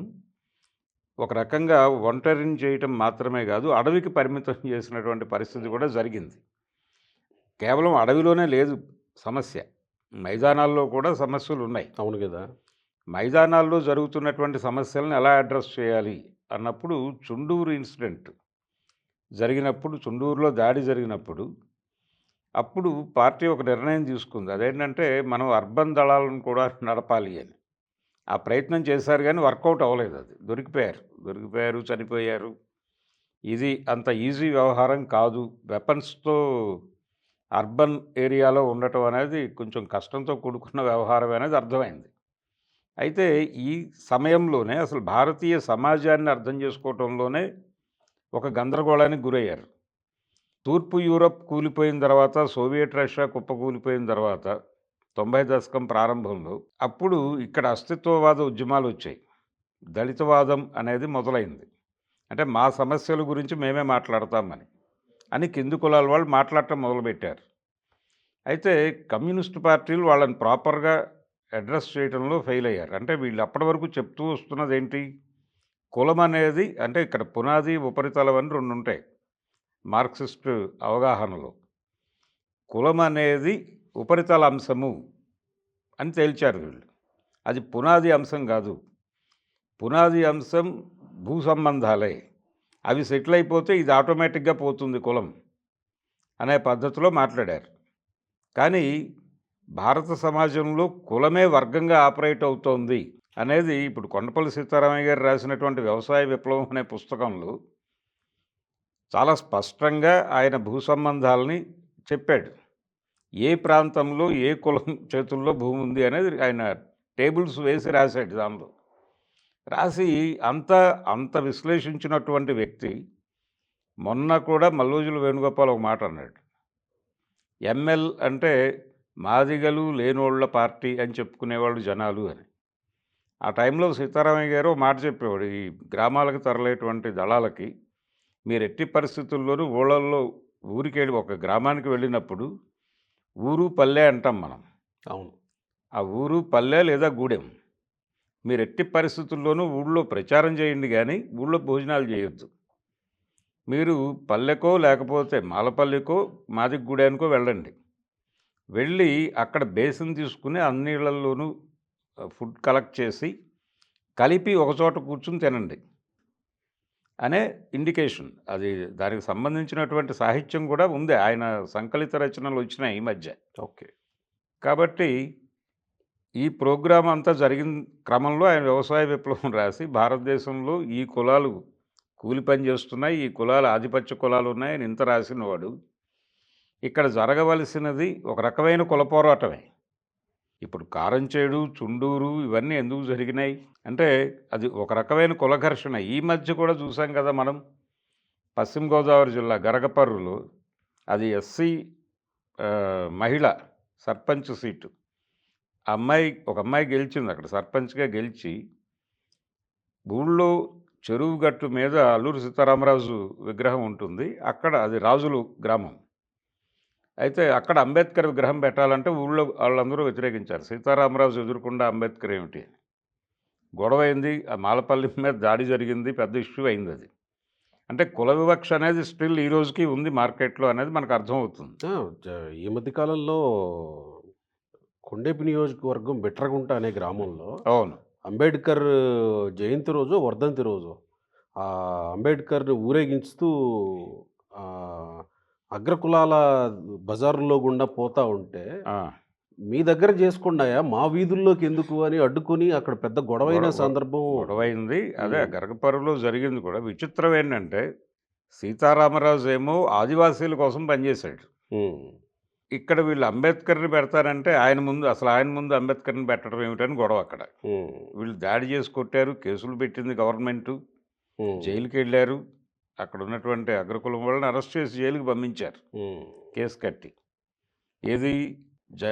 ఒక రకంగా ఒంటరిని చేయటం మాత్రమే కాదు, అడవికి పరిమితం చేసినటువంటి పరిస్థితి కూడా జరిగింది. కేవలం అడవిలోనే లేదు సమస్య. మైదానాల్లో కూడా సమస్యలున్నాయి. అవును గదా! మైదానాల్లో జరుగుతున్నటువంటి సమస్యలను ఎలా అడ్రస్ చేయాలి అన్నప్పుడు చుండూరు ఇన్సిడెంట్ జరిగినప్పుడు, చుండూరులో దాడి జరిగినప్పుడు, అప్పుడు పార్టీ ఒక నిర్ణయం తీసుకుంది. అదేంటంటే మనం అర్బన్ దళాలను కూడా నడపాలి అని. ఆ ప్రయత్నం చేశారు కానీ వర్కౌట్ అవ్వలేదు అది. దొరికిపోయారు, చనిపోయారు. ఇది అంత ఈజీ వ్యవహారం కాదు. వెపన్స్‌తో అర్బన్ ఏరియాలో ఉండటం అనేది కొంచెం కష్టంతో కూడుకున్న వ్యవహారం అనేది అర్థమైంది. అయితే ఈ సమయంలోనే అసలు భారతీయ సమాజాన్ని అర్థం చేసుకోవటంలోనే ఒక గందరగోళానికి గురయ్యారు. తూర్పు యూరప్ కూలిపోయిన తర్వాత, సోవియట్ రష్యా కుప్పకూలిపోయిన తర్వాత 90 దశకం ప్రారంభంలో అప్పుడు ఇక్కడ అస్తిత్వవాద ఉద్యమాలు వచ్చాయి. దళితవాదం అనేది మొదలైంది. అంటే మా సమస్యల గురించి మేమే మాట్లాడతామని కింది కులాల వాళ్ళు మాట్లాడటం మొదలుపెట్టారు. అయితే కమ్యూనిస్ట్ పార్టీలు వాళ్ళని ప్రాపర్‌గా అడ్రస్ చేయటంలో ఫెయిల్ అయ్యారు. అంటే వీళ్ళు అప్పటి వరకు చెప్తూ వస్తున్నది ఏంటి? కులం అనేది అంటే ఇక్కడ పునాది, ఉపరితలం అని 2 ఉంటాయి మార్క్సిస్ట్ అవగాహనలో. కులం అనేది ఉపరితల అంశము అని తేల్చారు వీళ్ళు. అది పునాది అంశం కాదు. పునాది అంశం భూ సంబంధాలే. అవి సెటిల్ అయిపోతే ఇది ఆటోమేటిక్‌గా పోతుంది కులం అనే పద్ధతిలో మాట్లాడారు. కానీ భారత సమాజంలో కులమే వర్గంగా ఆపరేట్ అవుతోంది అనేది ఇప్పుడు కొండపల్లి సీతారామయ్య గారు రాసినటువంటి 'వ్యవసాయ విప్లవం' అనే పుస్తకంలో చాలా స్పష్టంగా ఆయన భూ సంబంధాలని చెప్పాడు. ఏ ప్రాంతంలో ఏ కులం చేతుల్లో భూమి ఉంది అనేది ఆయన టేబుల్స్ వేసి రాశాడు దానిలో. రాసి అంత విశ్లేషించినటువంటి వ్యక్తి మొన్న కూడా మల్లోజుల వేణుగోపాల్ ఒక మాట అన్నాడు. ఎంఎల్ అంటే మాదిగలు లేనోళ్ళ పార్టీ అని చెప్పుకునేవాళ్ళు జనాలు అని. ఆ టైంలో సీతారామయ్య గారు ఒక మాట చెప్పేవాడు. ఈ గ్రామాలకు తరలేటువంటి దళాలకి మీరు ఎట్టి పరిస్థితుల్లోనూ ఊరికెళ్ళి ఒక గ్రామానికి వెళ్ళినప్పుడు ఊరు, పల్లె అంటాం మనం. అవును. ఆ ఊరు, పల్లె లేదా గూడెం. మీరు ఎట్టి పరిస్థితుల్లోనూ ఊళ్ళో ప్రచారం చేయండి కానీ ఊళ్ళో భోజనాలు చేయొద్దు. మీరు పల్లెకో లేకపోతే మాలపల్లికో మాదిగూడెనికో వెళ్ళండి. వెళ్ళి అక్కడ బేసిన్ తీసుకుని అన్ని ఇళ్లల్లోనూ ఫుడ్ కలెక్ట్ చేసి కలిపి ఒకచోట కూర్చుని తినండి అనే ఇండికేషన్. అది దానికి సంబంధించినటువంటి సాహిత్యం కూడా ఉంది. ఆయన సంకలిత రచనలు వచ్చినాయి ఈ మధ్య. ఓకే. కాబట్టి ఈ ప్రోగ్రామ్ అంతా జరిగిన క్రమంలో ఆయన వ్యవసాయ విప్లవం రాసి భారతదేశంలో ఈ కులాలు కూలి పని చేస్తున్నాయి, ఈ కులాలు ఆధిపత్య కులాలు ఉన్నాయని ఇంత రాసినవాడు ఇక్కడ జరగవలసినది ఒక రకమైన కుల పోరాటమే. ఇప్పుడు కారంచేడు, చుండూరు ఇవన్నీ ఎందుకు జరిగినాయి అంటే అది ఒక రకమైన కుల ఘర్షణ. ఈ మధ్య కూడా చూసాం కదా మనం. పశ్చిమ గోదావరి జిల్లా గరగపర్రులో అది ఎస్సీ మహిళ సర్పంచ్ సీటు. ఒక అమ్మాయి గెలిచింది అక్కడ సర్పంచ్గా గెలిచి ఊళ్ళో చెరువు గట్టు మీద అల్లూరి సీతారామరాజు విగ్రహం ఉంటుంది. అక్కడ అది రాజులు గ్రామం. అయితే అక్కడ అంబేద్కర్ విగ్రహం పెట్టాలంటే ఊళ్ళో వాళ్ళందరూ వ్యతిరేకించారు. సీతారామరాజు ఎదురుకుండా అంబేద్కర్ ఏమిటి అని. గొడవైంది. ఆ మాలపల్లి మీద దాడి జరిగింది. పెద్ద ఇష్యూ అయిందది. అంటే కుల వివక్ష అనేది స్టిల్ ఈ రోజుకి ఉంది మార్కెట్‌లో అనేది మనకు అర్థమవుతుంది. ఆ! ఈ మధ్య కాలంలో కొండేపి నియోజకవర్గం బిట్రగుంట అనే గ్రామంలో అవును. అంబేద్కర్ జయంతి రోజో, వర్ధంతి రోజో అంబేద్కర్‌ని ఊరేగించుతూ ఆహ్, అగ్రకులాల బజారులో గుండా పోతా ఉంటే, ఆ! "మీ దగ్గర జేసుకోండయ్యా, మా వీధుల్లోకి ఎందుకు" అని అడ్డుకొని అక్కడ పెద్ద గొడవైన గొడవ సందర్భం. గొడవైంది. అదే హ్మ్. గరగపర్రులో జరిగింది కూడా. విచిత్రం ఏంటంటే సీతారామరాజు ఏమో ఆదివాసీల కోసం పనిచేశాడు. హ్మ్. ఇక్కడ వీళ్ళు అంబేద్కర్‌ని పెడతారంటే ఆయన ముందు అంబేద్కర్‌ని పెట్టడం ఏమిటని గొడవ అక్కడ. హ్మ్. వీళ్ళు దాడి చేసి కొట్టారు. కేసులు పెట్టింది గవర్నమెంటు. హ్మ్. జైలుకెళ్లారు. అక్కడ ఉన్నటువంటి అగ్రకులం వాళ్ళని అరెస్ట్ చేసి జైలుకి పంపించారు. హ్మ్. కేసు కట్టి. ఏది జ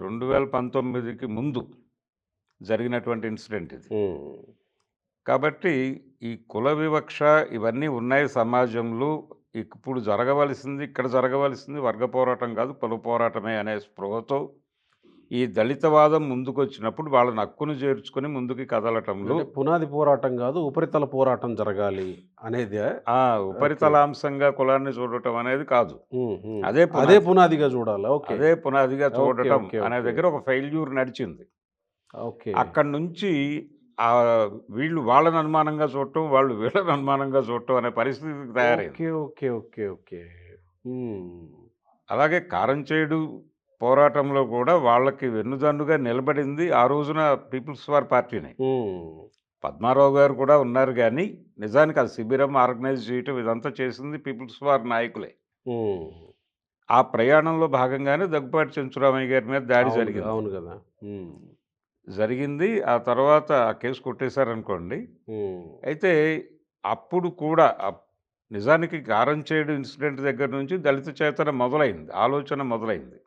2019కి ముందు జరిగినటువంటి ఇన్సిడెంట్ ఇది. హ్మ్. కాబట్టి ఈ కుల వివక్ష ఇవన్నీ ఉన్నాయి సమాజంలో. ఇప్పుడు జరగవలసింది ఇక్కడ జరగవలసింది వర్గ పోరాటం కాదు, కుల పోరాటమే అనే స్పృహతో ఈ దళితవాదం ముందుకొచ్చినప్పుడు వాళ్ళని హక్కును చేర్చుకొని ముందుకు కదలటంలో అంటే పునాది పోరాటం గాదు, ఉపరితల పోరాటం జరగాలి అనేదా? ఆ! ఓకే. ఉపరితలాంశంగా కులాన్ని చూడటం అనేది కాదు. హ్మ్. హ్మ్. అదే అదే పునాది. పునాదిగా జూడాలా? ఓకే. అదే పునాదిగా ఓకే. చూడటం ఓకే. అనే ఓకే. దగ్గర ఒక ఫెయిల్యూర్ నడిచింది. ఓకే. అక్కడి నుంచి వీళ్ళు వాళ్ళని అనుమానంగా చూడటం, వాళ్ళు వీళ్ళని అనుమానంగా చూడటం అనే పరిస్థితికి తయారైంది. ఓకే. ఓకే. ఓకే. ఓకే. హ్మ్. అలాగే కారంచేడు పోరాటంలో కూడా వాళ్ళకి వెన్నుదన్నుగా నిలబడింది ఆ రోజున పీపుల్స్ వార్ పార్టీనే. హ్మ్. పద్మారావు గారు కూడా ఉన్నారు గానీ, నిజానికి ఆ శిబిరం ఆర్గనైజ్ చేయటం ఇదంతా చేసింది పీపుల్స్ వార్ నాయకులే. హ్మ్. ఆ ప్రయాణంలో భాగంగానే దగ్గుపాటి చెంచురామయ్య గారి మీద దాడి అవును. జరిగింది. అవును గదా! హ్మ్. జరిగింది. ఆ తర్వాత ఆ కేసు కొట్టేశారనుకోండి. హ్మ్. అయితే అప్పుడు కూడా నిజానికి కారంచేడు ఇన్సిడెంట్ దగ్గర నుంచి దళిత చేతన మొదలైంది. ఆలోచన మొదలైంది.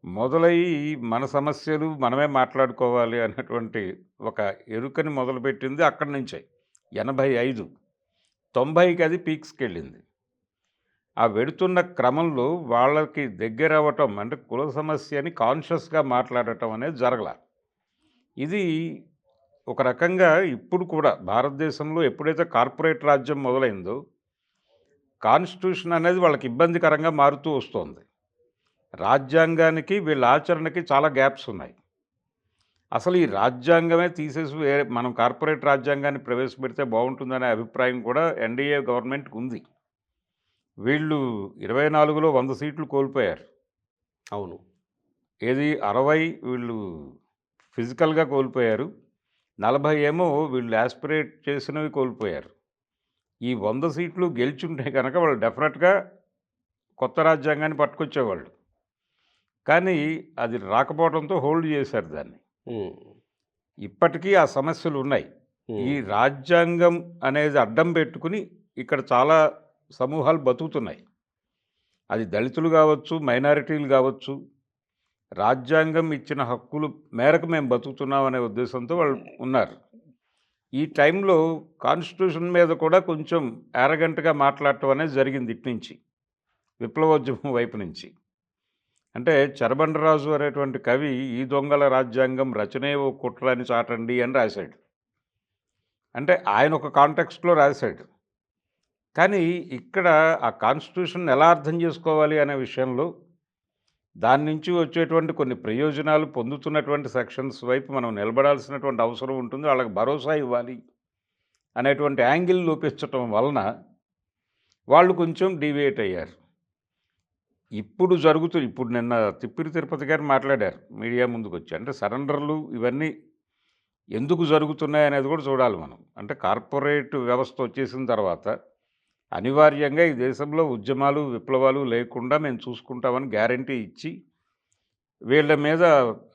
మొదలయ్యి మన సమస్యలు మనమే మాట్లాడుకోవాలి అన్నటువంటి ఒక ఎరుకని మొదలుపెట్టింది అక్కడి నుంచే. 85, 90కి అది పీక్స్‌కెళ్ళింది. ఆ వెడుతున్న క్రమంలో వాళ్ళకి దగ్గరవ్వటం అంటే కుల సమస్యని కాన్షియస్‌గా మాట్లాడటం అనేది జరగల. ఇది ఒక రకంగా ఇప్పుడు కూడా భారతదేశంలో ఎప్పుడైతే కార్పొరేట్ రాజ్యం మొదలైందో, కాన్స్టిట్యూషన్ అనేది వాళ్ళకి ఇబ్బందికరంగా మారుతూ వస్తోంది. రాజ్యాంగానికి వీళ్ళ ఆచరణకి చాలా గ్యాప్స్ ఉన్నాయి. అసలు ఈ రాజ్యాంగమే తీసేసి వేరే మనం కార్పొరేట్ రాజ్యాంగాన్ని ప్రవేశపెడితే బావుంటుందనే అభిప్రాయం కూడా ఎన్‌డీఏ గవర్నమెంట్‌కుంది. వీళ్ళు 24లో 100 సీట్లు కోల్పోయారు. అవును. ఏది 60 వీళ్ళు ఫిజికల్‌గా కోల్పోయారు. 40 ఏమో వీళ్ళు యాస్పిరేట్ చేసినవి కోల్పోయారు. ఈ 100 సీట్లు గెలిచుంటే గనక వాళ్ళు డెఫినెట్‌గా కొత్త రాజ్యాంగాన్ని పట్టుకొచ్చేవాళ్ళు. కానీ అది రాకపోవడంతో హోల్డ్ చేశారు దాన్ని. హ్మ్. ఇప్పటికీ ఆ సమస్యలున్నాయి. ఈ హ్మ్. రాజ్యాంగం అనేది అడ్డం పెట్టుకుని ఇక్కడ చాలా సమూహాలు బతుకుతున్నాయి. అది దళితులు గావచ్చు, మైనారిటీలు గావచ్చు. రాజ్యాంగం ఇచ్చిన హక్కులు మేరకు మేము బతుకుతున్నాం అనే ఉద్దేశంతో వాళ్ళు ఉన్నారు. ఈ టైంలో కాన్స్టిట్యూషన్ మీద కూడా కొంచెం యారగెంట్‌గా మాట్లాడటం అనేది జరిగింది ఇటునుంచి. విప్లవోద్యమం వైపు నుంచి. అంటే చెరబండరాజు అనేటువంటి కవి "ఈ దొంగల రాజ్యాంగం రచనే ఓ కుట్ర అని చాటండి" అని రాశాడు. అంటే ఆయన ఒక కాంటెక్స్ట్‌లో రాశాడు. కానీ ఇక్కడ ఆ కాన్స్టిట్యూషన్‌ని ఎలా అర్థం చేసుకోవాలి అనే విషయంలో దాని నుంచి వచ్చేటువంటి కొన్ని ప్రయోజనాలు పొందుతున్నటువంటి సెక్షన్స్ వైపు మనం నిలబడాల్సినటువంటి అవసరం ఉంటుంది. వాళ్ళకి భరోసా ఇవ్వాలి అనేటువంటి యాంగిల్ లోపించటం వలన వాళ్ళు కొంచెం డీవియేట్ అయ్యారు. ఇప్పుడు నిన్న తిప్పిరి తిరుపతి గారు మాట్లాడారు మీడియా ముందుకొచ్చి. అంటే సరెండర్‌లు ఇవన్నీ ఎందుకు జరుగుతున్నాయనేది కూడా చూడాలి మనం. అంటే కార్పొరేట్ వ్యవస్థ వచ్చేసిన తర్వాత అనివార్యంగా ఈ దేశంలో ఉద్యమాలు, విప్లవాలు లేకుండా మేము చూసుకుంటామని గ్యారంటీ ఇచ్చి వీళ్ళ మీద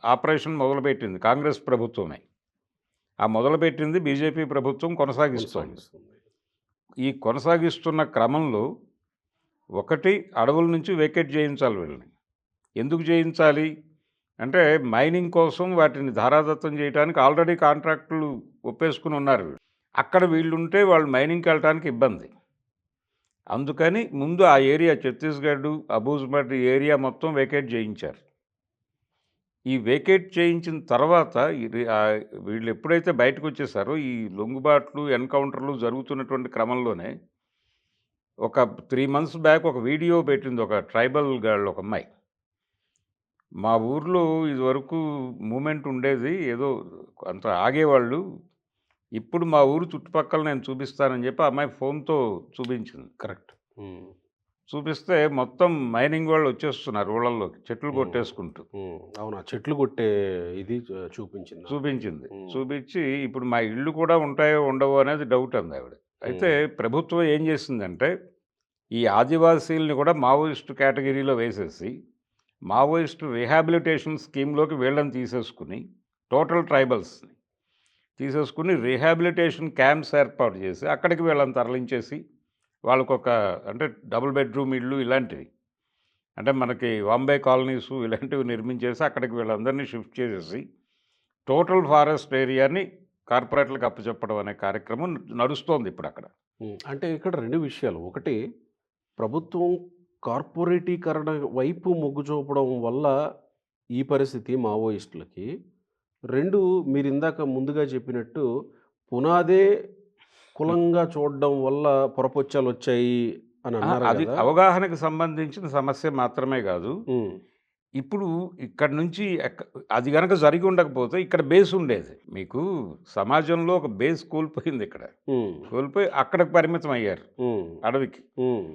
ఆపరేషన్ మొదలుపెట్టింది కాంగ్రెస్ ప్రభుత్వమే. ఆ మొదలుపెట్టింది బీజేపీ ప్రభుత్వం కొనసాగిస్తోంది. కొనసాగిస్తుంది. ఈ కొనసాగిస్తున్న క్రమంలో ఒకటి అడవుల నుంచి వేకేట్ చేయించాలి వీళ్ళని. ఎందుకు చేయించాలి? అంటే మైనింగ్ కోసం వాటిని ధారాదత్తం చేయటానికి ఆల్రెడీ కాంట్రాక్టులు ఒప్పేసుకొని ఉన్నారు వీళ్ళు. అక్కడ వీళ్ళుంటే వాళ్ళు మైనింగ్‌కి వెళ్ళటానికి ఇబ్బంది. అందుకని ముందు ఆ ఏరియా ఛత్తీస్‌గఢ్, అబూజ్‌మఠ్ ఏరియా మొత్తం వేకేట్ చేయించారు. ఈ వేకేట్ చేయించిన తర్వాత వీళ్ళు ఎప్పుడైతే బయటకొచ్చేసారో ఈ లొంగుబాట్లు, ఎన్‌కౌంటర్‌లు జరుగుతున్నటువంటి క్రమంలోనే ఒక 3 మంత్స్ బ్యాక్ ఒక వీడియో పెట్టింది ఒక ట్రైబల్ గర్ల్ ఒక అమ్మాయి. మా ఊర్లో ఇదివరకు మూవ్‌మెంట్ ఉండేది. ఏదో అంత ఆగేవాళ్ళు. ఇప్పుడు మా ఊరు చుట్టుపక్కల నేను చూపిస్తానని చెప్పి ఆ అమ్మాయి ఫోన్‌తో చూపించింది. కరెక్ట్. హ్మ్. చూపిస్తే మొత్తం మైనింగ్ వాళ్ళు వచ్చేస్తున్నారు ఊళ్ళల్లోకి చెట్లు హ్మ్. కొట్టేసుకుంటూ. అవును. ఆ చెట్లు కొట్టే ఇది చూపించింది నాకు. చూపించింది. హ్మ్. చూపించి ఇప్పుడు మా ఇళ్ళు కూడా ఉంటాయో ఉండవో అనేది డౌట్ అందావిడ. అయితే హ్మ్. ప్రభుత్వం ఏం చేసిందంటే ఈ ఆదివాసీలని కూడా మావోయిస్ట్ కేటగిరీలో వేసేసి మావోయిస్ట్ రిహాబిలిటేషన్ స్కీమ్‌లోకి వీళ్ళని తీసేసుకుని టోటల్ ట్రైబల్స్‌ని తీసేసుకుని రిహాబిలిటేషన్ క్యాంప్స్ ఏర్పాటు చేసి అక్కడికి వీళ్ళని తరలించేసి వాళ్ళకొక అంటే డబుల్ బెడ్‌రూమ్ ఇళ్ళు ఇలాంటివి. అంటే మనకి బాంబే కాలనీసు ఇలాంటివి నిర్మించేసి అక్కడికి వీళ్ళందరినీ షిఫ్ట్ చేసేసి టోటల్ ఫారెస్ట్ ఏరియాని కార్పొరేట్‌లకు అప్పచెప్పడం అనే కార్యక్రమం నడుస్తోంది ఇప్పుడక్కడ. అంటే ఇక్కడ 2 విషయాలు. ఒకటి ప్రభుత్వం కార్పొరేటీకరణ వైపు మొగ్గు చూపడం వల్ల ఈ పరిస్థితి మావోయిస్టులకి. 2 మీరిందాక ముందుగా చెప్పినట్టు పునాదే కులంగా చూడడం వల్ల పొరపొచ్చాలొచ్చాయి అని అన్నారు అది గదా! అవగాహనకు సంబంధించిన సమస్య మాత్రమే కాదు. హ్మ్. ఇప్పుడు ఇక్కడి నుంచి అది గనక జరిగి ఉండకపోతే ఇక్కడ బేస్ ఉండేది. మీకు సమాజంలో ఒక బేస్ కోల్పోయిందిక్కడ. హ్మ్. కోల్పోయి అక్కడికి పరిమితం అయ్యారు హ్మ్. అడవికి. హ్మ్.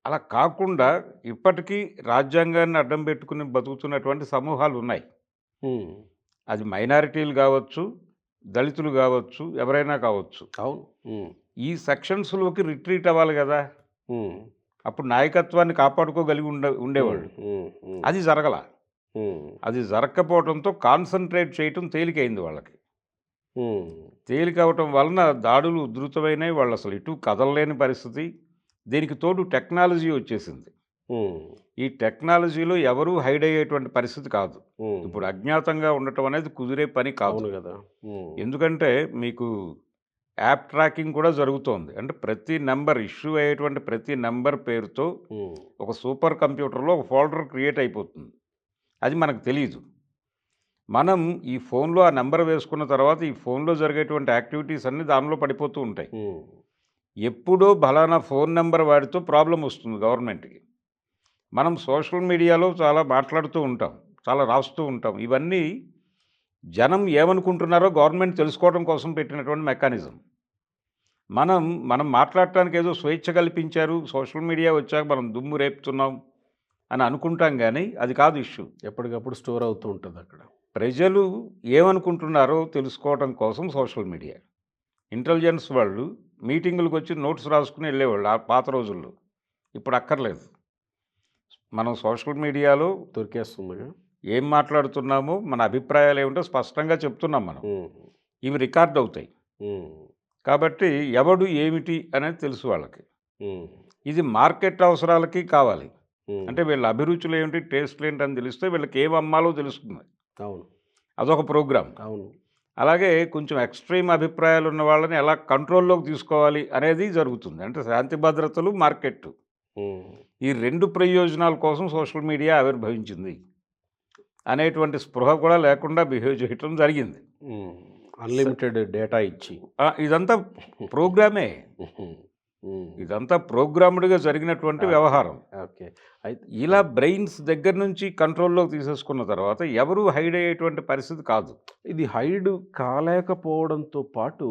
అలా కాకుండా ఇప్పటికీ రాజ్యాంగాన్ని అడ్డం పెట్టుకుని బతుకుతున్నటువంటి సమూహాలున్నాయి. హ్మ్. అది మైనారిటీలు గావచ్చు, దళితులు గావచ్చు, ఎవరైనా కావచ్చు. అవును. హ్మ్. ఈ సెక్షన్స్‌లోకి రిట్రీట్ అవ్వాలి గదా! హ్మ్. అప్పుడు నాయకత్వాన్ని కాపాడుకోగలిగి హ్మ్. ఉండేవాళ్ళు. హ్మ్. హ్మ్. అది జరగల. హ్మ్. అది జరక్కపోవడంతో కాన్సంట్రేట్ చేయటం తేలికయింది వాళ్ళకి. హ్మ్. తేలికవ్వటం వలన దాడులు ఉధృతమైనయి. వాళ్ళసలు ఇటు కదలలేని పరిస్థితి. దీనికి తోడు టెక్నాలజీ వచ్చేసింది. హ్మ్. ఈ టెక్నాలజీలో ఎవరు హైడ్ అయ్యేటువంటి పరిస్థితి కాదు. హ్మ్. ఇప్పుడు అజ్ఞాతంగా ఉండటం అనేది కుదిరే పని కాదు. అవును గదా! హ్మ్. ఎందుకంటే మీకు యాప్ ట్రాకింగ్ కూడా జరుగుతోంది. అంటే ప్రతి నంబర్ ఇష్యూ అయ్యేటువంటి ప్రతి నంబర్ పేరుతో హ్మ్. ఒక సూపర్ కంప్యూటర్‌లో ఒక ఫోల్డర్ క్రియేట్ అయిపోతుంది. అది మనకు తెలీదు. మనం ఈ ఫోన్‌లో ఆ నంబర్ వేసుకున్న తర్వాత ఈ ఫోన్‌లో జరిగేటువంటి యాక్టివిటీస్ అన్నీ దానిలో పడిపోతూ ఉంటాయి. హ్మ్. ఎప్పుడో బలానా ఫోన్ నంబర్ వాడితో ప్రాబ్లమ్ వస్తుంది గవర్నమెంట్‌కి. మనం సోషల్ మీడియాలో చాలా మాట్లాడుతూ ఉంటాం. చాలా రాస్తూ ఉంటాం. ఇవన్నీ జనం ఏమనుకుంటున్నారో గవర్నమెంట్ తెలుసుకోవడం కోసం పెట్టినటువంటి మెకానిజం. మనం మనం మాట్లాడటానికి ఏదో స్వేచ్ఛ కల్పించారు. సోషల్ మీడియా వచ్చాక మనం దుమ్ము రేపుతున్నాం అని అనుకుంటాం గానీ, అది కాదు ఇష్యూ. ఎప్పటికప్పుడు స్టోర్ అవుతూ ఉంటదక్కడ. ప్రజలు ఏమనుకుంటున్నారో తెలుసుకోవడం కోసం సోషల్ మీడియా. ఇంటెలిజెన్స్ వాళ్ళు మీటింగులకొచ్చి నోట్స్ రాసుకొని ఎళ్ళేవాళ్ళు ఆ పాత రోజుల్లో. ఇప్పుడు అక్కర్లేదు. మనం సోషల్ మీడియాలో దొరికేస్తుందిగా. ఏం మాట్లాడుతున్నామో, మన అభిప్రాయాలేమిటో స్పష్టంగా చెప్తున్నాం మనం. హ్మ్. ఇవి రికార్డ్ అవుతాయి. హ్మ్. కాబట్టి ఎవడు ఏమిటి అనేది తెలుసు వాళ్ళకి. హ్మ్. ఇది మార్కెట్ అవసరాలకి కావాలి. హ్మ్. అంటే వీళ్ళ అభిరుచులేంటి, టేస్ట్‌లేంటని తెలిస్తే వీళ్ళకి ఏమి అమ్మాలో తెలుస్తుంది. అవును. అదొక ప్రోగ్రామ్. అవును. అలాగే కొంచెం ఎక్స్‌ట్రీమ్ అభిప్రాయాలున్న వాళ్ళని ఎలా కంట్రోల్‌లోకి తీసుకోవాలి అనేది జరుగుతుంది. అంటే శాంతి భద్రతలు, మార్కెట్టు. హ్మ్. ఈ 2 ప్రయోజనాల కోసం సోషల్ మీడియా ఆవిర్భవించింది అనేటువంటి స్పృహ కూడా లేకుండా బిహేవ్ చేయటం జరిగింది. హ్మ్. స అన్‌లిమిటెడ్ డేటా ఇచ్చి. ఇదంతా ప్రోగ్రామే. హ్మ్. హ్మ్. ఇదంతా ప్రోగ్రామ్డ్‌గా జరిగినటువంటి ఓకే. వ్యవహారం. ఓకే. అయితే ఇలా బ్రెయిన్స్ దగ్గర నుంచి కంట్రోల్‌లోకి తీసేసుకున్న తర్వాత ఎవరు హైడ్ అయ్యేటువంటి పరిస్థితి కాదు. ఇది హైడ్ కాలేకపోవడంతో పాటు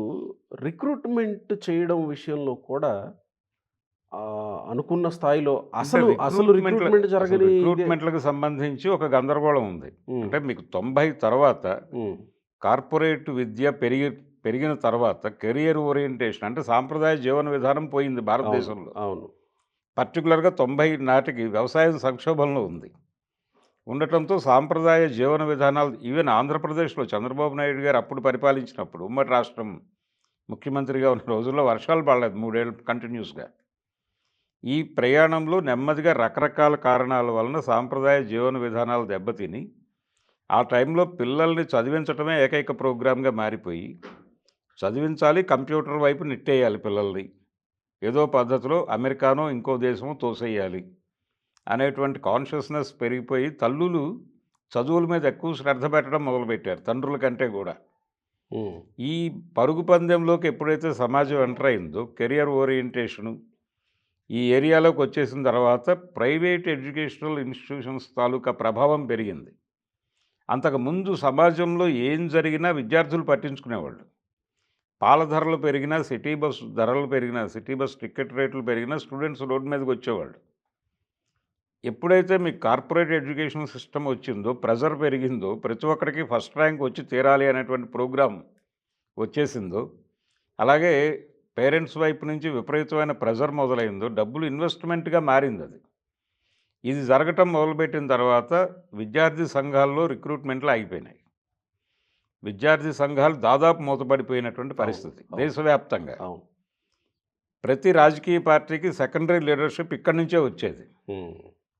రిక్రూట్‌మెంట్ చేయడం విషయంలో కూడా అనుకున్న స్థాయిలో అంటే అసలు రిక్రూట్‌మెంట్ అసలు జరగని ఇదే. రిక్రూట్‌మెంట్‌లకు సంబంధించి ఒక గందరగోళం ఉంది. హ్మ్. అంటే మీకు 90 తర్వాత హ్మ్. కార్పొరేట్ విద్య పెరిగిన తర్వాత కెరియర్ ఓరియంటేషన్ అంటే సాంప్రదాయ జీవన విధానం పోయింది అవును. భారతదేశంలో. అవును. పర్టిక్యులర్‌గా 90 నాటికి వ్యవసాయం సంక్షోభంలో ఉంది. ఉండటంతో సాంప్రదాయ జీవన విధానాలు ఈవెన్ ఆంధ్రప్రదేశ్‌లో చంద్రబాబు నాయుడు గారు అప్పుడు పరిపాలించినప్పుడు ఉమ్మడి రాష్ట్రం ముఖ్యమంత్రిగా ఉన్న రోజుల్లో వర్షాలు పడలేదు 3 ఏళ్ళు కంటిన్యూస్‌గా. ఈ ప్రయాణంలో నెమ్మదిగా రకరకాల కారణాల వలన సాంప్రదాయ జీవన విధానాలు దెబ్బతిని, ఆ టైంలో పిల్లల్ని చదివించటమే ఏకైక ప్రోగ్రామ్‌గా మారిపోయి, చదివించాలి, కంప్యూటర్ వైపు నెట్టేయాలి పిల్లల్ని. ఏదో పద్ధతిలో అమెరికానో ఇంకో దేశమో తోసేయాలి అనేటువంటి కాన్షియస్నెస్ పెరిగిపోయి తల్లులు చదువుల మీద ఎక్కువ శ్రద్ధ పెట్టడం మొదలుపెట్టారు తండ్రుల కంటే కూడా. ఉమ్, ఈ పరుగు పందెంలోకి ఎప్పుడైతే సమాజం ఎంటర్ అయిందో కెరియర్ ఓరియంటేషను ఈ ఏరియాలోకి వచ్చేసిన తర్వాత ప్రైవేట్ ఎడ్యుకేషనల్ ఇన్స్టిట్యూషన్స్ తాలూకా ప్రభావం పెరిగింది. అంతకుముందు సమాజంలో ఏం జరిగినా విద్యార్థులు పట్టించుకునేవాళ్ళు. పాల ధరలు పెరిగినా, సిటీ బస్ ధరలు పెరిగినా, సిటీ బస్ టికెట్ రేట్లు పెరిగినా స్టూడెంట్స్ రోడ్డు మీదకి వచ్చేవాళ్ళు. ఎప్పుడైతే మీకు కార్పొరేట్ ఎడ్యుకేషన్ సిస్టమ్ వచ్చిందో, ప్రెజర్ పెరిగిందో, ప్రతి ఒక్కరికి ఫస్ట్ ర్యాంక్ వచ్చి తీరాలి అనేటువంటి ప్రోగ్రాం వచ్చేసిందో, అలాగే పేరెంట్స్ వైపు నుంచి విపరీతమైన ప్రెజర్ మొదలైందో, డబ్బులు ఇన్వెస్ట్మెంట్గా మారింది అది. ఇది జరగటం మొదలుపెట్టిన తర్వాత విద్యార్థి సంఘాల్లో రిక్రూట్మెంట్లు ఆగిపోయినాయి. విద్యార్థి సంఘాలు దాదాపు మూతపడిపోయినటువంటి పరిస్థితి అవును. దేశవ్యాప్తంగా. అవును. ప్రతి రాజకీయ పార్టీకి సెకండరీ లీడర్షిప్ ఇక్కడి నుంచే వచ్చేది. ఉమ్,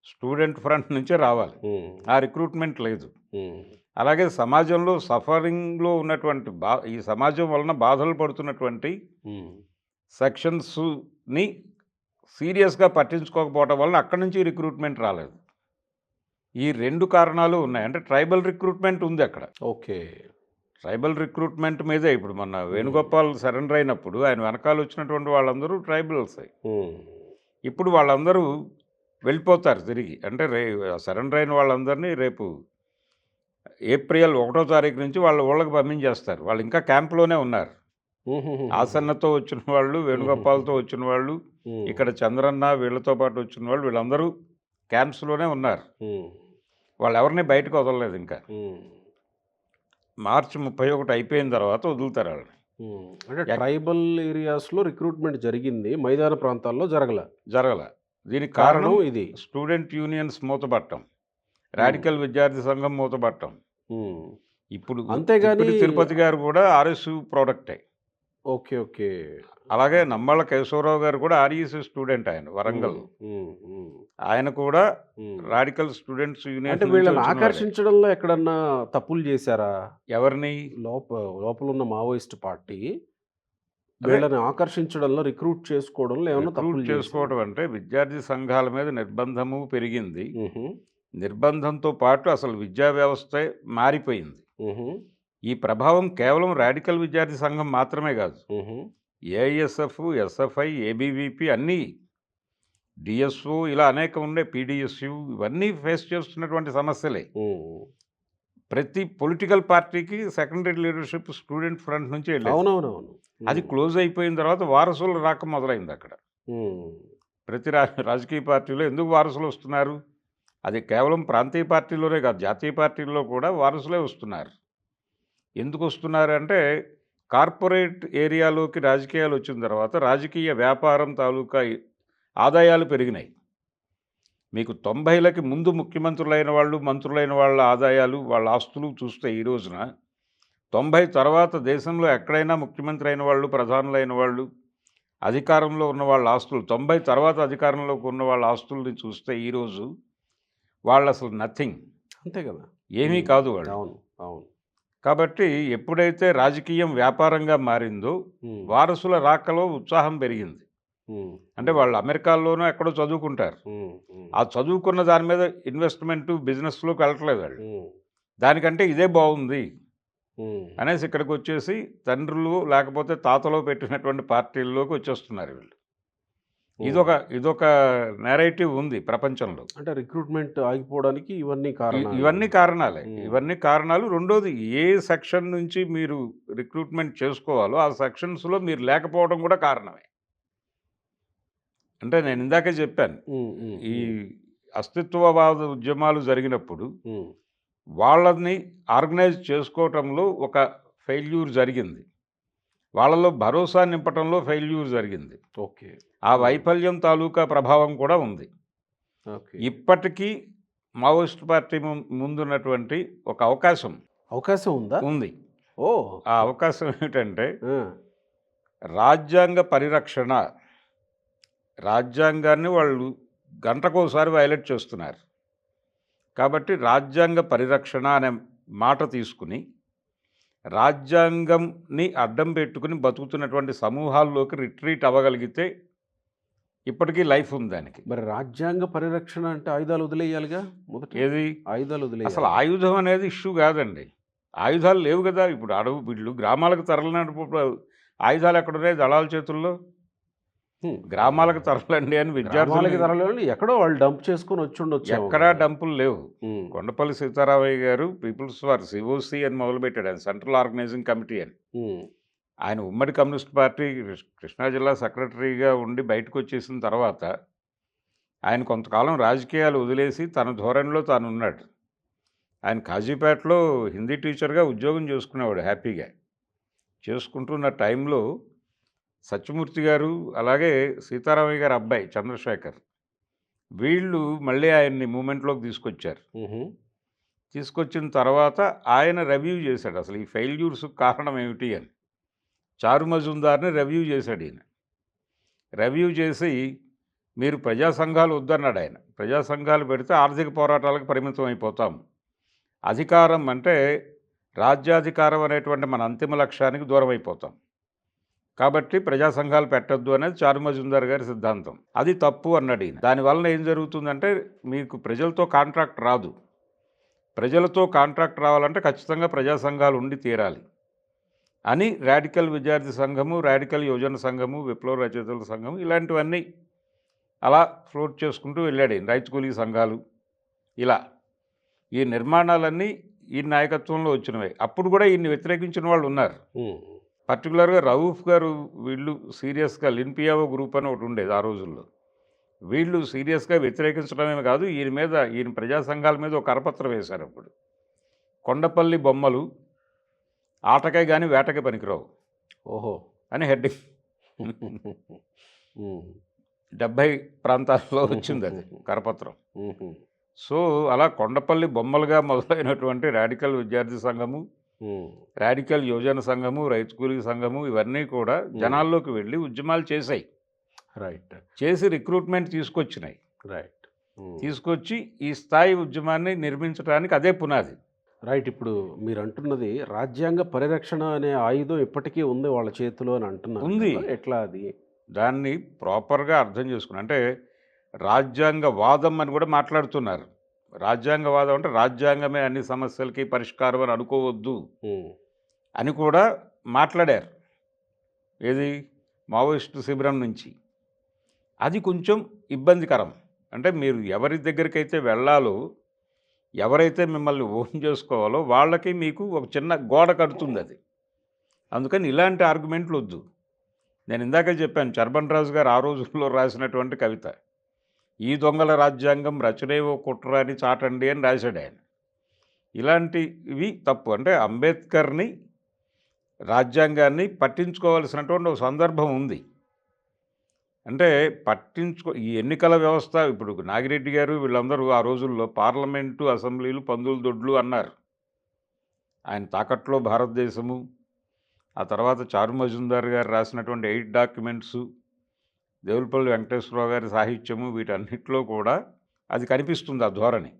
స్టూడెంట్ ఫ్రంట్ నుంచే రావాలి. ఉమ్, ఆ రిక్రూట్మెంట్ లేదు. ఉమ్, అలాగే సమాజంలో సఫరింగ్లో ఉన్నటువంటి ఈ సమాజం వలన బాధలు పడుతున్నటువంటి ఉమ్, సెక్షన్స్ని సీరియస్గా పట్టించుకోకపోవడం వల్ల అక్కడి నుంచి రిక్రూట్మెంట్ రాలేదు. ఈ రెండు కారణాలు ఉన్నాయి. అంటే ట్రైబల్ రిక్రూట్మెంట్ ఉంది అక్కడ. ఓకే. ట్రైబల్ రిక్రూట్మెంట్ మీదే ఇప్పుడు మన వేణుగోపాల్ సరెండర్ అయినప్పుడు ఆయన వెనకాల వచ్చినటువంటి వాళ్ళందరూ ట్రైబల్సే. ఉమ్, ఇప్పుడు వాళ్ళందరూ వెళ్ళిపోతారు తిరిగి. అంటే సరెండర్ అయిన వాళ్ళందరినీ రేపు ఏప్రిల్ 1వ తారీఖు నుంచి వాళ్ళ ఊళ్ళకి పంపించేస్తారు. వాళ్ళు ఇంకా క్యాంప్లోనే ఉన్నారు. ఉహుహుహు. ఆసన్నతో వచ్చిన వాళ్ళు, వేణుగోపాల్తో వచ్చిన వాళ్ళు, ఉమ్, ఇక్కడ చంద్రన్న వీళ్ళతో పాటు వచ్చిన వాళ్ళు, వీళ్ళందరూ క్యాంప్స్లోనే ఉన్నారు. ఉమ్, వాళ్ళు ఎవరిని బయటకు వదలలేదు ఇంకా. ఉమ్, మార్చి 31 అయిపోయిన తర్వాత వదులుతారు వాళ్ళని. ఉమ్. అంటే ట్రైబల్ ఏరియాస్లో రిక్రూట్మెంట్ జరిగింది, మైదాన ప్రాంతాల్లో జరగల. దీనికి కారణం కారణం ఇది. స్టూడెంట్ యూనియన్స్ మూతపట్టం, రాడికల్ విద్యార్థి సంఘం మూతపట్టం. ఉమ్, ఇప్పుడు అంతేగాని తిరుపతి తిరుపతి గారు కూడా ఆర్ఎస్యు ప్రోడక్టే. Okay, okay. అలాగే నమ్మళ్ళ కేశవరావు గారు కూడా ఆర్ఈసి స్టూడెంట్, ఆయన వరంగల్. ఉమ్, ఉమ్, ఆయన కూడా ఉమ్. రాడికల్ స్టూడెంట్స్ యూనియన్ అంటే వీళ్ళని ఆకర్షించడంలో ఎక్కడన్నా తప్పులు చేశారా? ఎవరిని లోపల ఉన్న మావోయిస్ట్ పార్టీ వీళ్ళని ఆకర్షించడంలో, రిక్రూట్ చేసుకోవడంలో ఏమన్నా తప్పులు రిక్రూట్ చేసుకోవడం అంటే విద్యార్థి సంఘాల మీద నిర్బంధము పెరిగింది. చేసిందా? నిర్బంధంతో పాటు అసలు విద్యా వ్యవస్థే మారిపోయింది. ఉహు, ఈ ప్రభావం కేవలం రాడికల్ విద్యార్థి సంఘం మాత్రమే కాదు. ఉహు, ఏఐఎస్ఎఫ్, ఎస్ఎఫ్ఐ, ఏబీవీపీ అన్నీ, డిఎస్ఓ ఇలా అనేక ఉండే, పీడిఎస్యు ఇవన్నీ ఫేస్ చేస్తున్నటువంటి సమస్యలే. ఉమ్. ప్రతి పొలిటికల్ పార్టీకి సెకండరీ లీడర్షిప్ స్టూడెంట్ ఫ్రంట్ నుంచి వెళ్ళేది. అవునవునవును. అది క్లోజ్ అయిపోయిన తర్వాత వారసులు రాక మొదలైంది అక్కడ. ఉమ్, ప్రతి రాజకీయ పార్టీలో ఎందుకు వారసులు వస్తున్నారు? అది కేవలం ప్రాంతీయ పార్టీలోనే కాదు, జాతీయ పార్టీల్లో కూడా వారసులే వస్తున్నారు. ఎందుకు వస్తున్నారు అంటే కార్పొరేట్ ఏరియాలోకి రాజకీయాలు వచ్చిన తర్వాత రాజకీయ వ్యాపారం తాలూకా ఆదాయాలు పెరిగినాయి. మీకు 90లకి ముందు ముఖ్యమంత్రులైన వాళ్ళు, మంత్రులైన వాళ్ళ ఆదాయాలు, వాళ్ళ ఆస్తులు చూస్తే ఈ రోజున 90 తర్వాత దేశంలో ఎక్కడైనా ముఖ్యమంత్రి అయిన వాళ్ళు, ప్రధానులైన వాళ్ళు, అధికారంలో ఉన్న వాళ్ళ ఆస్తులు, 90 తర్వాత అధికారంలోకి ఉన్న వాళ్ళ ఆస్తుల్ని చూస్తే ఈరోజు వాళ్ళు అసలు నథింగ్, అంతే కదా. ఏమీ కాదు వాళ్ళు. అవును, అవును. కాబట్టి ఎప్పుడైతే రాజకీయం వ్యాపారంగా మారిందో ఉమ్, వారసుల రాకలో ఉత్సాహం పెరిగింది. ఉమ్, అంటే వాళ్ళు అమెరికాలోనూ ఎక్కడో చదువుకుంటారు. ఉమ్, ఉమ్, ఆ చదువుకున్న దాని మీద ఇన్వెస్ట్మెంట్ బిజినెస్లోకి వెళ్ళట్లేదు వాళ్ళు. ఉమ్, దానికంటే ఇదే బాగుంది ఉమ్. అనేసి ఇక్కడికి వచ్చేసి తండ్రులు లేకపోతే తాతలో పెట్టినటువంటి పార్టీల్లోకి వచ్చేస్తున్నారు వీళ్ళు. ఇదొక నెరేటివ్ ఉంది ప్రపంచంలో. అంటే రిక్రూట్మెంట్ ఆగిపోవడానికి ఇవన్నీ కారణాలు. ఇవన్నీ కారణాలే. ఉమ్. ఇవన్నీ కారణాలు. రెండోది, ఏ సెక్షన్ నుంచి మీరు రిక్రూట్మెంట్ చేసుకోవాలో ఆ సెక్షన్స్లో మీరు లేకపోవడం కూడా కారణమే. అంటే నేను ఇందాకే చెప్పాను, ఉమ్, ఉమ్, ఈ అస్తిత్వవాద ఉద్యమాలు జరిగినప్పుడు ఉమ్, వాళ్ళని ఆర్గనైజ్ చేసుకోవటంలో ఒక ఫెయిల్యూర్ జరిగింది. వాళ్ళలో భరోసా నింపటంలో ఫెయిల్యూర్ జరిగింది. ఓకే, ఆ వైఫల్యం తాలూకా ప్రభావం కూడా ఉంది. ఓకే. ఇప్పటికీ మావోయిస్ట్ పార్టీ ముందున్నటువంటి ఒక అవకాశం ఉందా? ఉంది. ఓ, ఆ అవకాశం ఏమిటంటే ఆ, రాజ్యాంగ పరిరక్షణ. రాజ్యాంగాన్ని వాళ్ళు గంటకోసారి వైలేట్ చేస్తున్నారు. కాబట్టి రాజ్యాంగ పరిరక్షణ అనే మాట తీసుకుని రాజ్యాంగంని అడ్డం పెట్టుకుని బతుకుతున్నటువంటి సమూహాల్లోకి రిట్రీట్ అవ్వగలిగితే ఇప్పటికీ లైఫ్ ఉంది దానికి. మరి రాజ్యాంగ పరిరక్షణ అంటే ఆయుధాలు వదిలేయాలిగా మొదట. ఏది ఆయుధాలు అసలు వదిలేయాలి. ఆయుధం అనేది ఇష్యూ కాదండి. ఆయుధాలు లేవు కదా! ఇప్పుడు అడవు వీళ్ళు గ్రామాలకు తరలినప్పుడు ఆయుధాలు ఎక్కడున్నాయి దళాల చేతుల్లో? హ్మ్. గ్రామాలకు తరలండి అని గ్రామాలకి విద్యార్థులు తరలి ఎక్కడో వాళ్ళు డంప్ చేసుకొని వచ్చుండొచ్చేమో ఎక్కడా కదా. డంపులు లేవు. హ్మ్. కొండపల్లి సీతారామయ్య గారు పీపుల్స్ వార్ సిఓసి అని మొదలుపెట్టాడు ఆయన, సెంట్రల్ ఆర్గనైజింగ్ కమిటీ అని. హ్మ్. ఆయన ఉమ్మడి కమ్యూనిస్ట్ పార్టీ కృష్ణా జిల్లా సెక్రటరీగా ఉండి బయటకు వచ్చేసిన తర్వాత ఆయన కొంతకాలం రాజకీయాలు వదిలేసి తన ధోరణిలో తాను ఉన్నాడు. ఆయన కాజీపేటలో హిందీ టీచర్గా ఉద్యోగం చేసుకునేవాడు హ్యాపీగా. చేసుకుంటున్న టైంలో సత్యమూర్తి గారు అలాగే సీతారామయ్య గారి అబ్బాయి చంద్రశేఖర్ వీళ్ళు మళ్ళీ ఆయన్ని మూమెంట్లోకి తీసుకొచ్చారు. హుహు. తీసుకొచ్చిన తర్వాత ఆయన రివ్యూ చేశాడు అసలు ఈ ఫెయిల్యూర్స్ కారణం ఏమిటి అని. చారు మజుందార్ని రివ్యూ చేశాడు ఈయన. రివ్యూ చేసి మీరు ప్రజా సంఘాలు వద్దన్నాడు ఆయన. ప్రజా సంఘాలు పెడితే ఆర్థిక పోరాటాలకు పరిమితం అయిపోతాం. అధికారం అంటే రాజ్యాధికారం అనేటువంటి మన అంతిమ లక్ష్యానికి దూరం అయిపోతాం. కాబట్టి ప్రజా సంఘాలు పెట్టొద్దు అనేది చారు మజుందార్ గారి సిద్ధాంతం. అది తప్పు అన్నాడు ఈయన. దానివల్ల ఏం జరుగుతుందంటే మీకు ప్రజలతో కాంట్రాక్ట్ రాదు. ప్రజలతో కాంట్రాక్ట్ రావాలంటే ఖచ్చితంగా ప్రజా సంఘాలు ఉండి తీరాలి అని రాడికల్ విద్యార్థి సంఘము, రాడికల్ యువజన సంఘము, విప్లవ రచయితల సంఘము ఇలాంటివన్నీ అలా ఫ్లోట్ చేసుకుంటూ వెళ్ళాడు ఈయన. రైతు కూలీ సంఘాలు ఇలా ఈ నిర్మాణాలన్నీ ఈ నాయకత్వంలో వచ్చినవే. అప్పుడు కూడా ఈయన్ని వ్యతిరేకించిన వాళ్ళు ఉన్నారు. హ్మ్. పర్టికులర్గా రవూఫ్ గారు వీళ్ళు సీరియస్గా లిన్పియావో గ్రూప్ అని ఒకటి ఉండేది ఆ రోజుల్లో. వీళ్ళు సీరియస్గా వ్యతిరేకించడమే కాదు ఈయన ప్రజా సంఘాల మీద ఒక కరపత్రం వేశారు అప్పుడు. కొండపల్లి బొమ్మలు ఆటకే కానీ వేటకే పనికిరావు ఓహో. అని హెడ్డింగ్. హ్మ్. 70 ప్రాంతాల్లో వచ్చింది అది కరపత్రం. హుహు. సో అలా కొండపల్లి బొమ్మలుగా మొదలైనటువంటి రాడికల్ విద్యార్థి సంఘము, హ్మ్. రాడికల్ యువజన సంఘము, రైతు కూలీ సంఘము ఇవన్నీ కూడా జనాల్లోకి వెళ్ళి ఉద్యమాలు చేశాయి. రైట్. చేసి రిక్రూట్మెంట్ తీసుకొచ్చినాయి. రైట్. హ్మ్. తీసుకొచ్చి ఈ స్థాయి ఉద్యమాన్ని నిర్మించడానికి అదే పునాది. రైట్. ఇప్పుడు మీరు అంటున్నది రాజ్యాంగ పరిరక్షణ అనే ఆయుధం ఇప్పటికీ ఉంది వాళ్ళ చేతిలో అని అంటున్నారు ఉంది. కదా. ఎట్లా అది? దాన్ని ప్రాపర్గా అర్థం చేసుకుని అంటే రాజ్యాంగవాదం అని కూడా మాట్లాడుతున్నారు. రాజ్యాంగవాదం అంటే రాజ్యాంగమే అన్ని సమస్యలకి పరిష్కారం అని అనుకోవద్దు హ్మ్. అని కూడా మాట్లాడారు. ఏది మావోయిస్టు శిబిరం నుంచి. అది కొంచెం ఇబ్బందికరం. అంటే మీరు ఎవరి దగ్గరికైతే వెళ్ళాలో, ఎవరైతే మిమ్మల్ని ఓన్ చేసుకోవాలో వాళ్ళకి మీకు ఒక చిన్న గోడ కడుతుంది అది. అందుకని ఇలాంటి ఆర్గ్యుమెంట్లు వద్దు. నేను ఇందాకే చెప్పాను చర్బన్ రాజు గారు ఆ రోజుల్లో రాసినటువంటి కవిత. ఈ దొంగల రాజ్యాంగం రచనేవో కుట్ర అని చాటండి అని రాశాడు ఆయన. ఇలాంటివి తప్పు. అంటే అంబేద్కర్ని రాజ్యాంగాన్ని పట్టించుకోవాల్సినటువంటి ఒక సందర్భం ఉంది. అంటే ఈ ఎన్నికల వ్యవస్థ ఇప్పుడు నాగిరెడ్డి గారు వీళ్ళందరూ ఆ రోజుల్లో పార్లమెంటు అసెంబ్లీలు పందుల దొడ్లు అన్నారు. ఆయన తాకట్లో భారతదేశము, ఆ తర్వాత చారు మజుందార్ గారు రాసినటువంటి 8 డాక్యుమెంట్సు, దేవులపల్లి వెంకటేశ్వరరావు గారి సాహిత్యము వీటన్నిటిలో కూడా అది కనిపిస్తుంది ఆ ధోరణి.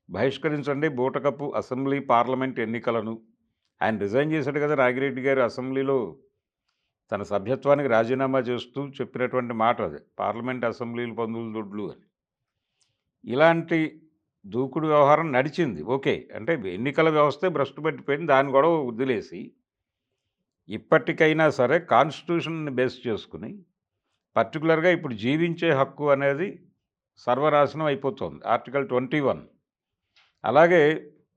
బహిష్కరించండి బూటకపు అసెంబ్లీ పార్లమెంట్ ఎన్నికలను. ఆయన రిజైన్ చేశాడు కదా నాగిరెడ్డి గారు అసెంబ్లీలో తన సభ్యత్వానికి రాజీనామా చేస్తూ చెప్పినటువంటి మాట అది. పార్లమెంట్ అసెంబ్లీలు పందుల దొడ్లు అని. ఇలాంటి దూకుడు వ్యవహారం నడిచింది. ఓకే. అంటే ఎన్నికల వ్యవస్థే భ్రష్టు పట్టిపోయింది. దాన్ని కూడా వదిలేసి ఇప్పటికైనా సరే కాన్స్టిట్యూషన్ని బేస్ చేసుకుని పర్టికులర్గా ఇప్పుడు జీవించే హక్కు అనేది సర్వనాశనం అయిపోతుంది. ఆర్టికల్ 21. అలాగే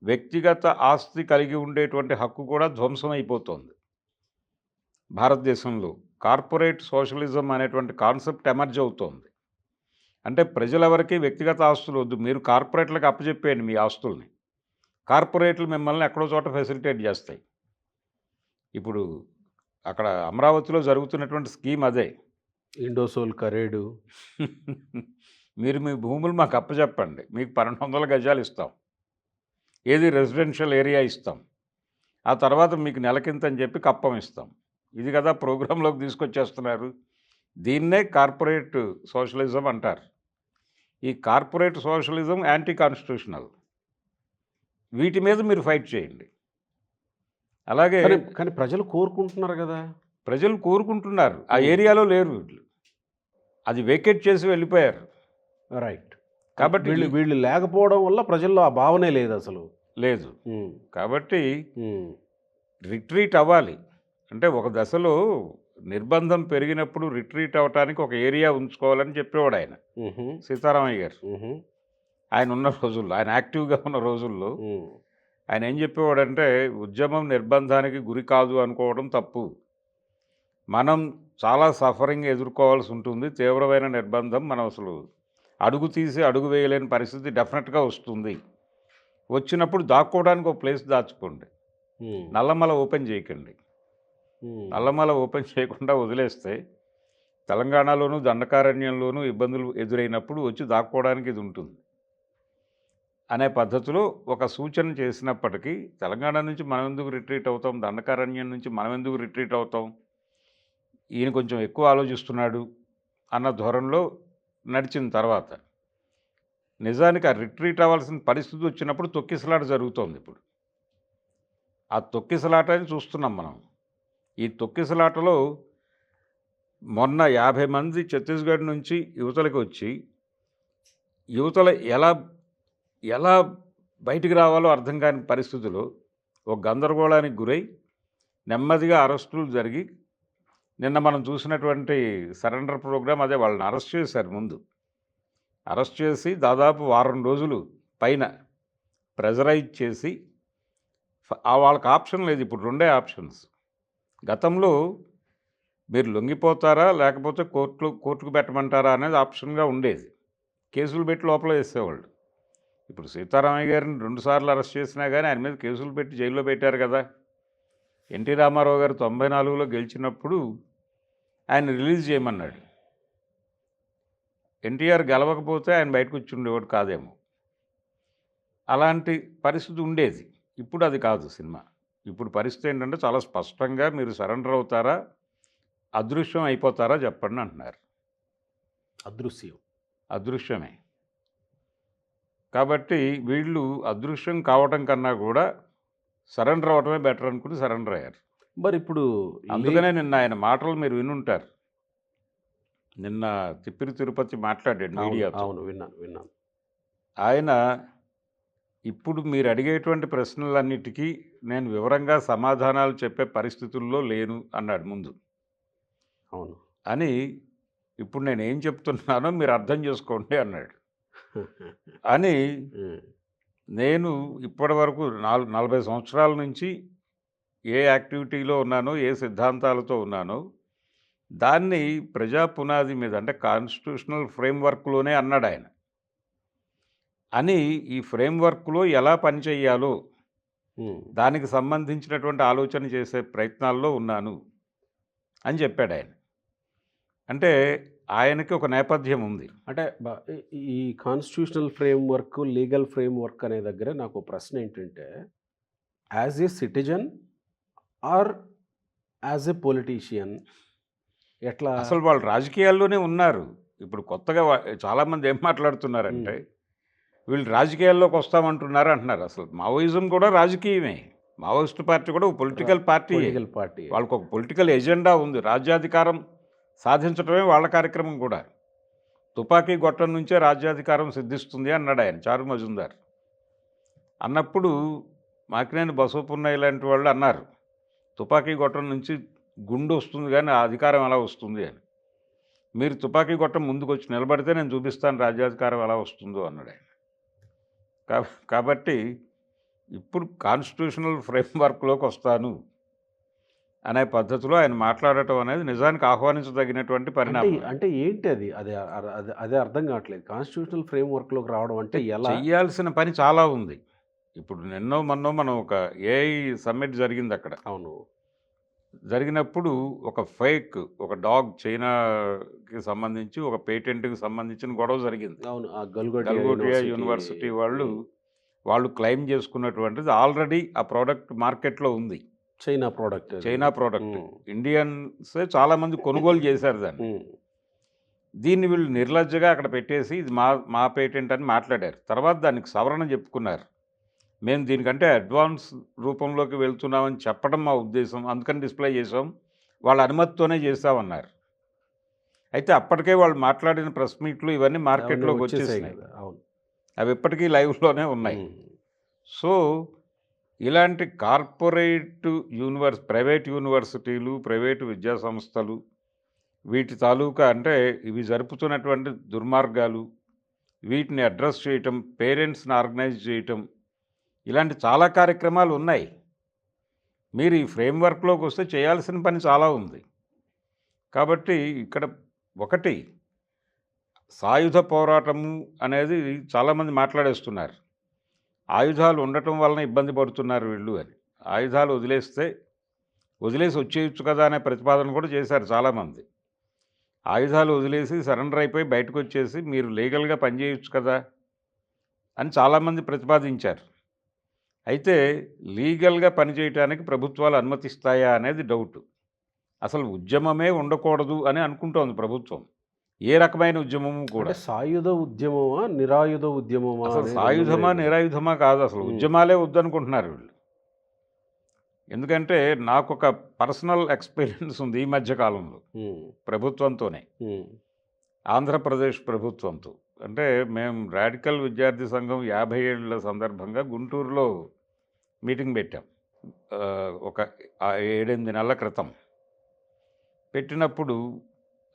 వ్యక్తిగత ఆస్తి కలిగి ఉండేటువంటి హక్కు కూడా ధ్వంసం అయిపోతుంది భారతదేశంలో. కార్పొరేట్ సోషలిజం అనేటువంటి కాన్సెప్ట్ ఎమర్జ్ అవుతోంది. అంటే ప్రజలెవరికి వ్యక్తిగత ఆస్తులు వద్దు, మీరు కార్పొరేట్లకు అప్పచెప్పేయండి మీ ఆస్తుల్ని. కార్పొరేట్లు మిమ్మల్ని ఎక్కడో చోట ఫెసిలిటేట్ చేస్తాయి. ఇప్పుడు అక్కడ అమరావతిలో జరుగుతున్నటువంటి స్కీమ్ అదే. ఇండోసోల్ కరేడు. మీరు మీ భూములు మాకు అప్పచెప్పండి, మీకు 1200 గజాలు ఇస్తాం, ఏది రెసిడెన్షియల్ ఏరియా ఇస్తాం, ఆ తర్వాత మీకు నెలకింత అని చెప్పి కప్పం ఇస్తాం. ఇది కదా ప్రోగ్రాంలోకి తీసుకొచ్చేస్తున్నారు. దీన్నే కార్పొరేట్ సోషలిజం అంటారు. ఈ కార్పొరేట్ సోషలిజం యాంటీ కాన్స్టిట్యూషనల్. వీటి మీద మీరు ఫైట్ చేయండి. అలాగే కానీ కానీ ప్రజలు కోరుకుంటున్నారు కదా. ప్రజలు కోరుకుంటున్నారు. ఆ ఉమ్, ఏరియాలో లేరు వీళ్ళు. అది వేకేట్ చేసి వెళ్ళిపోయారు. రైట్. కాబట్టి వీళ్ళు వీళ్ళు లేకపోవడం వల్ల ప్రజల్లో ఆ భావనే లేదు అసలు. లేదు. ఉమ్, కాబట్టి ఉమ్, రిట్రీట్ అవ్వాలి. అంటే ఒక దశలో నిర్బంధం పెరిగినప్పుడు రిట్రీట్ అవ్వటానికి ఒక ఏరియా ఉంచుకోవాలని చెప్పేవాడు ఆయన, ఉహు, సీతారామయ్య గారు. ఉహు, ఆయన ఉన్న రోజుల్లో, ఆయన యాక్టివ్‌గా ఉన్న రోజుల్లో ఉమ్, ఆయన ఏం చెప్పేవాడంటే, ఉద్యమం నిర్బంధానికి గురి కాదు అనుకోవడం తప్పు. మనం చాలా సఫరింగ్ ఎదుర్కోవాల్సి ఉంటుంది. తీవ్రమైన నిర్బంధం మనం అసలు అడుగు తీసి అడుగు వేయలేని పరిస్థితి డెఫినెట్‌గా వస్తుంది. వచ్చినప్పుడు దాక్కోవడానికి ఒక ప్లేస్ దాచుకోండి. ఉమ్, నల్లమల ఓపెన్ చేయకండి. ఉమ్, నల్లమల ఓపెన్ చేయకుండా వదిలేస్తే తెలంగాణలోను, దండకారణ్యంలోనూ ఇబ్బందులు ఎదురైనప్పుడు వచ్చి దాక్కోవడానికి ఇది ఉంటుంది అనే పద్ధతిలో ఒక సూచన చేసినప్పటికీ, తెలంగాణ నుంచి మనం ఎందుకు రిట్రీట్ అవుతాం, దండకారణ్యం నుంచి మనం ఎందుకు రిట్రీట్ అవుతాం, ఈయన కొంచెం ఎక్కువ ఆలోచిస్తున్నాడు అన్న ధోరణిలో నడిచిన తర్వాత, నిజానికి ఆ రిట్రీట్ అవ్వాల్సిన పరిస్థితి వచ్చినప్పుడు తొక్కిసలాట జరుగుతోంది ఇప్పుడు. ఆ తొక్కిసలాటని చూస్తున్నాం మనం. ఈ తొక్కిసలాటలో మొన్న 50 మంది ఛత్తీస్గఢ్ నుంచి యువతలకి వచ్చి, యువతల ఎలా ఎలా బయటికి రావాలో అర్థం కాని పరిస్థితిలో ఒక గందరగోళానికి గురై నెమ్మదిగా అరెస్టులు జరిగి, నిన్న మనం చూసినటువంటి సరెండర్ ప్రోగ్రామ్ అదే. వాళ్ళని అరెస్ట్ చేశారు ముందు. అరెస్ట్ చేసి దాదాపు వారం రోజులు పైన ప్రెజరైజ్ చేసి, వాళ్ళకి ఆప్షన్ లేదు. ఇప్పుడు రెండే ఆప్షన్స్. గతంలో మీరు లొంగిపోతారా లేకపోతే కోర్టుకు పెట్టమంటారా అనేది ఆప్షన్గా ఉండేది. కేసులు పెట్టి లోపల వేసేవాళ్ళు. ఇప్పుడు సీతారామయ్య గారిని 2 సార్లు అరెస్ట్ చేసినా కానీ ఆయన మీద కేసులు పెట్టి జైల్లో పెట్టారు కదా. ఎన్టీ రామారావు గారు 94లో గెలిచినప్పుడు ఆయన రిలీజ్ చేయమన్నాడు. ఎన్టీఆర్ గెలవకపోతే ఆయన బయటకు వచ్చి ఉండేవాడు కాదేమో. అలాంటి పరిస్థితి ఉండేది. ఇప్పుడు అది కాదు సినిమా. ఇప్పుడు పరిస్థితి ఏంటంటే చాలా స్పష్టంగా మీరు సరెండర్ అవుతారా, అదృశ్యం అయిపోతారా చెప్పండి అంటున్నారు. అదృశ్యం. అదృశ్యమే. కాబట్టి వీళ్ళు అదృశ్యం కావటం కన్నా కూడా సరెండర్ అవ్వటమే బెటర్ అనుకుని సరెండర్ అయ్యారు. మరి ఇప్పుడు అందుకనే నిన్న ఆయన మాటలు మీరు వినుంటారు. నిన్న తిప్పిరి తిరుపతి మాట్లాడాడు అవును, మీడియాతో. అవును, విన్నాను, విన్నాను. ఆయన ఇప్పుడు మీరు అడిగేటువంటి ప్రశ్నలన్నిటికీ నేను వివరంగా సమాధానాలు చెప్పే పరిస్థితుల్లో లేను అన్నాడు ముందు. అవును. అని ఇప్పుడు నేను ఏం చెప్తున్నానో మీరు అర్థం చేసుకోండి అన్నాడు. అని ఉమ్, నేను ఇప్పటి వరకు 40 సంవత్సరాల నుంచి ఏ యాక్టివిటీలో ఉన్నానో, ఏ సిద్ధాంతాలతో ఉన్నానో దాన్ని ప్రజా పునాది మీద, అంటే కాన్స్టిట్యూషనల్ ఫ్రేమ్వర్క్లోనే అన్నాడు ఆయన. అని ఈ ఫ్రేమ్వర్క్లో ఎలా పనిచేయాలో ఉమ్. దానికి సంబంధించినటువంటి ఆలోచన చేసే ప్రయత్నాల్లో ఉన్నాను అని చెప్పాడు ఆయన. అంటే ఆయనకి ఒక నేపథ్యం ఉంది. అంటే ఈ కాన్స్టిట్యూషనల్ ఫ్రేమ్వర్క్, లీగల్ ఫ్రేమ్వర్క్ అనే దగ్గర నాకు ప్రశ్న ఏంటంటే, as a citizen or as a politician ఎట్లా? అసలు వాళ్ళు రాజకీయాల్లోనే ఉన్నారు. ఇప్పుడు కొత్తగా చాలామంది ఏం మాట్లాడుతున్నారంటే, వీళ్ళు రాజకీయాల్లోకి వస్తామంటున్నారు అంటున్నారు. అసలు మావోయిజం కూడా రాజకీయమే. మావోయిస్టు పార్టీ కూడా ఒక పొలిటికల్ పార్టీ. Political party. వాళ్ళకు ఒక పొలిటికల్ ఎజెండా ఉంది. రాజ్యాధికారం సాధించడమే వాళ్ళ కార్యక్రమం కూడా. తుపాకీ గొట్టం నుంచే రాజ్యాధికారం సిద్ధిస్తుంది అన్నాడు ఆయన, చారు మజుందార్. అన్నప్పుడు మాకినేని బసవపున్నయ్య లాంటి వాళ్ళు అన్నారు, తుపాకీ గొట్టం నుంచి గుండు వస్తుంది కానీ ఆ అధికారం ఎలా వస్తుంది అని. మీరు తుపాకీ గొట్టం ముందుకు వచ్చి నిలబడితే నేను చూపిస్తాను రాజ్యాధికారం ఎలా వస్తుందో అన్నాడు ఆయన. కాబట్టి ఇప్పుడు కాన్స్టిట్యూషనల్ ఫ్రేమ్వర్క్లోకి వస్తాను అనే పద్ధతిలో ఆయన మాట్లాడటం అనేది నిజానికి ఆహ్వానించదగినటువంటి పరిణామం. అంటే ఏంటి అది? అదే అర్థం కావట్లేదు. కాన్స్టిట్యూషనల్ ఫ్రేమ్వర్క్లోకి రావడం అంటే ఎలా? చేయాల్సిన పని చాలా ఉంది. ఇప్పుడు నిన్నో మొన్నో మనం ఒక ఏఐ సమ్మిట్ జరిగింది అక్కడ. అవును. జరిగినప్పుడు ఒక ఫేక్, ఒక డాగ్ చైనాకి సంబంధించి ఒక పేటెంట్కి సంబంధించిన గొడవ జరిగింది. అవును. ఆ గల్గోటియా యూనివర్సిటీ వాళ్ళు క్లెయిమ్ చేసుకున్నటువంటిది ఆల్రెడీ ఆ ప్రోడక్ట్ మార్కెట్లో ఉంది. China product. ఇండియన్సే చాలామంది కొనుగోలు చేశారు దాన్ని. దీన్ని వీళ్ళు నిర్లజ్జగా అక్కడ పెట్టేసి ఇది మా పేటెంట్ అని మాట్లాడారు. తర్వాత దానికి సవరణ చెప్పుకున్నారు. మేము దీనికంటే అడ్వాన్స్ రూపంలోకి వెళ్తున్నామని చెప్పడం మా ఉద్దేశం. అందుకని డిస్ప్లే చేసాం. వాళ్ళ అనుమతితోనే చేసామన్నారు. అయితే అప్పటికే వాళ్ళు మాట్లాడిన ప్రెస్ మీట్లు ఇవన్నీ అవన్నీ మార్కెట్లోకి వచ్చేసాయి వచ్చేసినాయి. కదా! అవును. అవి ఇప్పటికీ లైవ్‌లోనే ఉన్నాయి. హ్మ్. సో, ఇలాంటి కార్పొరేట్ ప్రైవేట్ యూనివర్సిటీలు, ప్రైవేటు విద్యా సంస్థలు వీటి తాలూకా అంటే ఇవి జరుపుతున్నటువంటి దుర్మార్గాలు, వీటిని అడ్రస్ చేయటం, పేరెంట్స్‌ని ఆర్గనైజ్ చేయటం, ఇలాంటి చాలా కార్యక్రమాలు ఉన్నాయి. మీరు ఈ ఫ్రేమ్‌వర్క్‌లోకొస్తే చేయాల్సిన పని చాలా ఉంది. కాబట్టి ఇక్కడ ఒకటి సాయుధ పోరాటము అనేది చాలామంది మాట్లాడేస్తున్నారు. ఆయుధాలు ఉండటం వలన ఇబ్బంది పడుతున్నారు వీళ్ళు అని. ఆయుధాలు వదిలేసి వచ్చేయొచ్చు కదా అనే ప్రతిపాదన కూడా చేశారు చాలామంది. ఆయుధాలు వదిలేసి సరెండర్ అయిపోయి బయటకొచ్చేసి మీరు లీగల్‌గా పనిచేయొచ్చు కదా అని చాలామంది ప్రతిపాదించారు. అయితే లీగల్‌గా పనిచేయటానికి ప్రభుత్వాలు అనుమతిస్తాయా అనేది డౌటు. అసలు ఉద్యమమే ఉండకూడదు అని అనుకుంటోంది ప్రభుత్వం. ఏ రకమైన ఉద్యమము అంటే కూడా. సాయుధ ఉద్యమమా? నిరాయుధ ఉద్యమమా అసలు అనే 2 సాయుధమా, ఉన్నాయి కదా! నిరాయుధమా కాదు అసలు. హ్మ్. ఉద్యమాలే వద్దనుకుంటున్నారు వీళ్ళు. ఎందుకంటే నాకొక పర్సనల్ ఎక్స్‌పీరియన్స్ ఉంది ఈ మధ్య కాలంలో హ్మ్. ప్రభుత్వంతోనే. హ్మ్. ఆంధ్రప్రదేశ్ ప్రభుత్వంతో. అంటే మేము రాడికల్ విద్యార్థి సంఘం 50 ఏళ్ల సందర్భంగా గుంటూరులో మీటింగ్ పెట్టాం. ఒక 7, 8 నెలల క్రితం. పెట్టినప్పుడు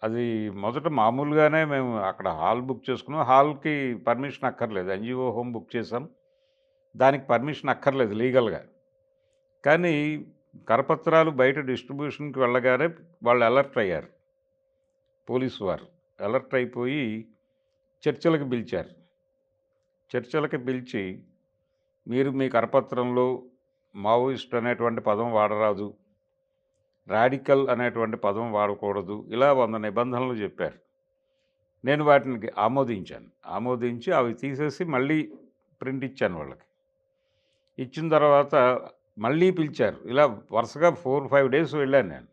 అది మొదట మామూలుగానే మేము అక్కడ హాల్ బుక్ చేసుకున్నాం. హాల్‌కి పర్మిషన్ అక్కర్లేదు. ఎన్‌జీఓ హోమ్ బుక్ చేసాం. దానికి పర్మిషన్ అక్కర్లేదు లీగల్‌గా. కానీ కరపత్రాలు బయట డిస్ట్రిబ్యూషన్‌కి వెళ్ళగానే వాళ్ళు అలర్ట్ అయ్యారు. పోలీసు వారు. అలర్ట్ అయిపోయి చర్చలకు పిలిచారు. చర్చలకి పిలిచి మీరు మీ కరపత్రంలో మావోయిస్ట్ అనేటువంటి పదం వాడరాదు. రాడికల్ అనేటువంటి పదం వాడకూడదు. ఇలా 100 నిబంధనలు చెప్పారు. నేను వాటిని ఆమోదించాను. ఆమోదించి అవి తీసేసి మళ్ళీ ప్రింట్ ఇచ్చాను వాళ్ళకి. ఇచ్చిన తర్వాత మళ్ళీ పిలిచారు. ఇలా వరుసగా 4, 5 డేస్ వెళ్ళాను నేను.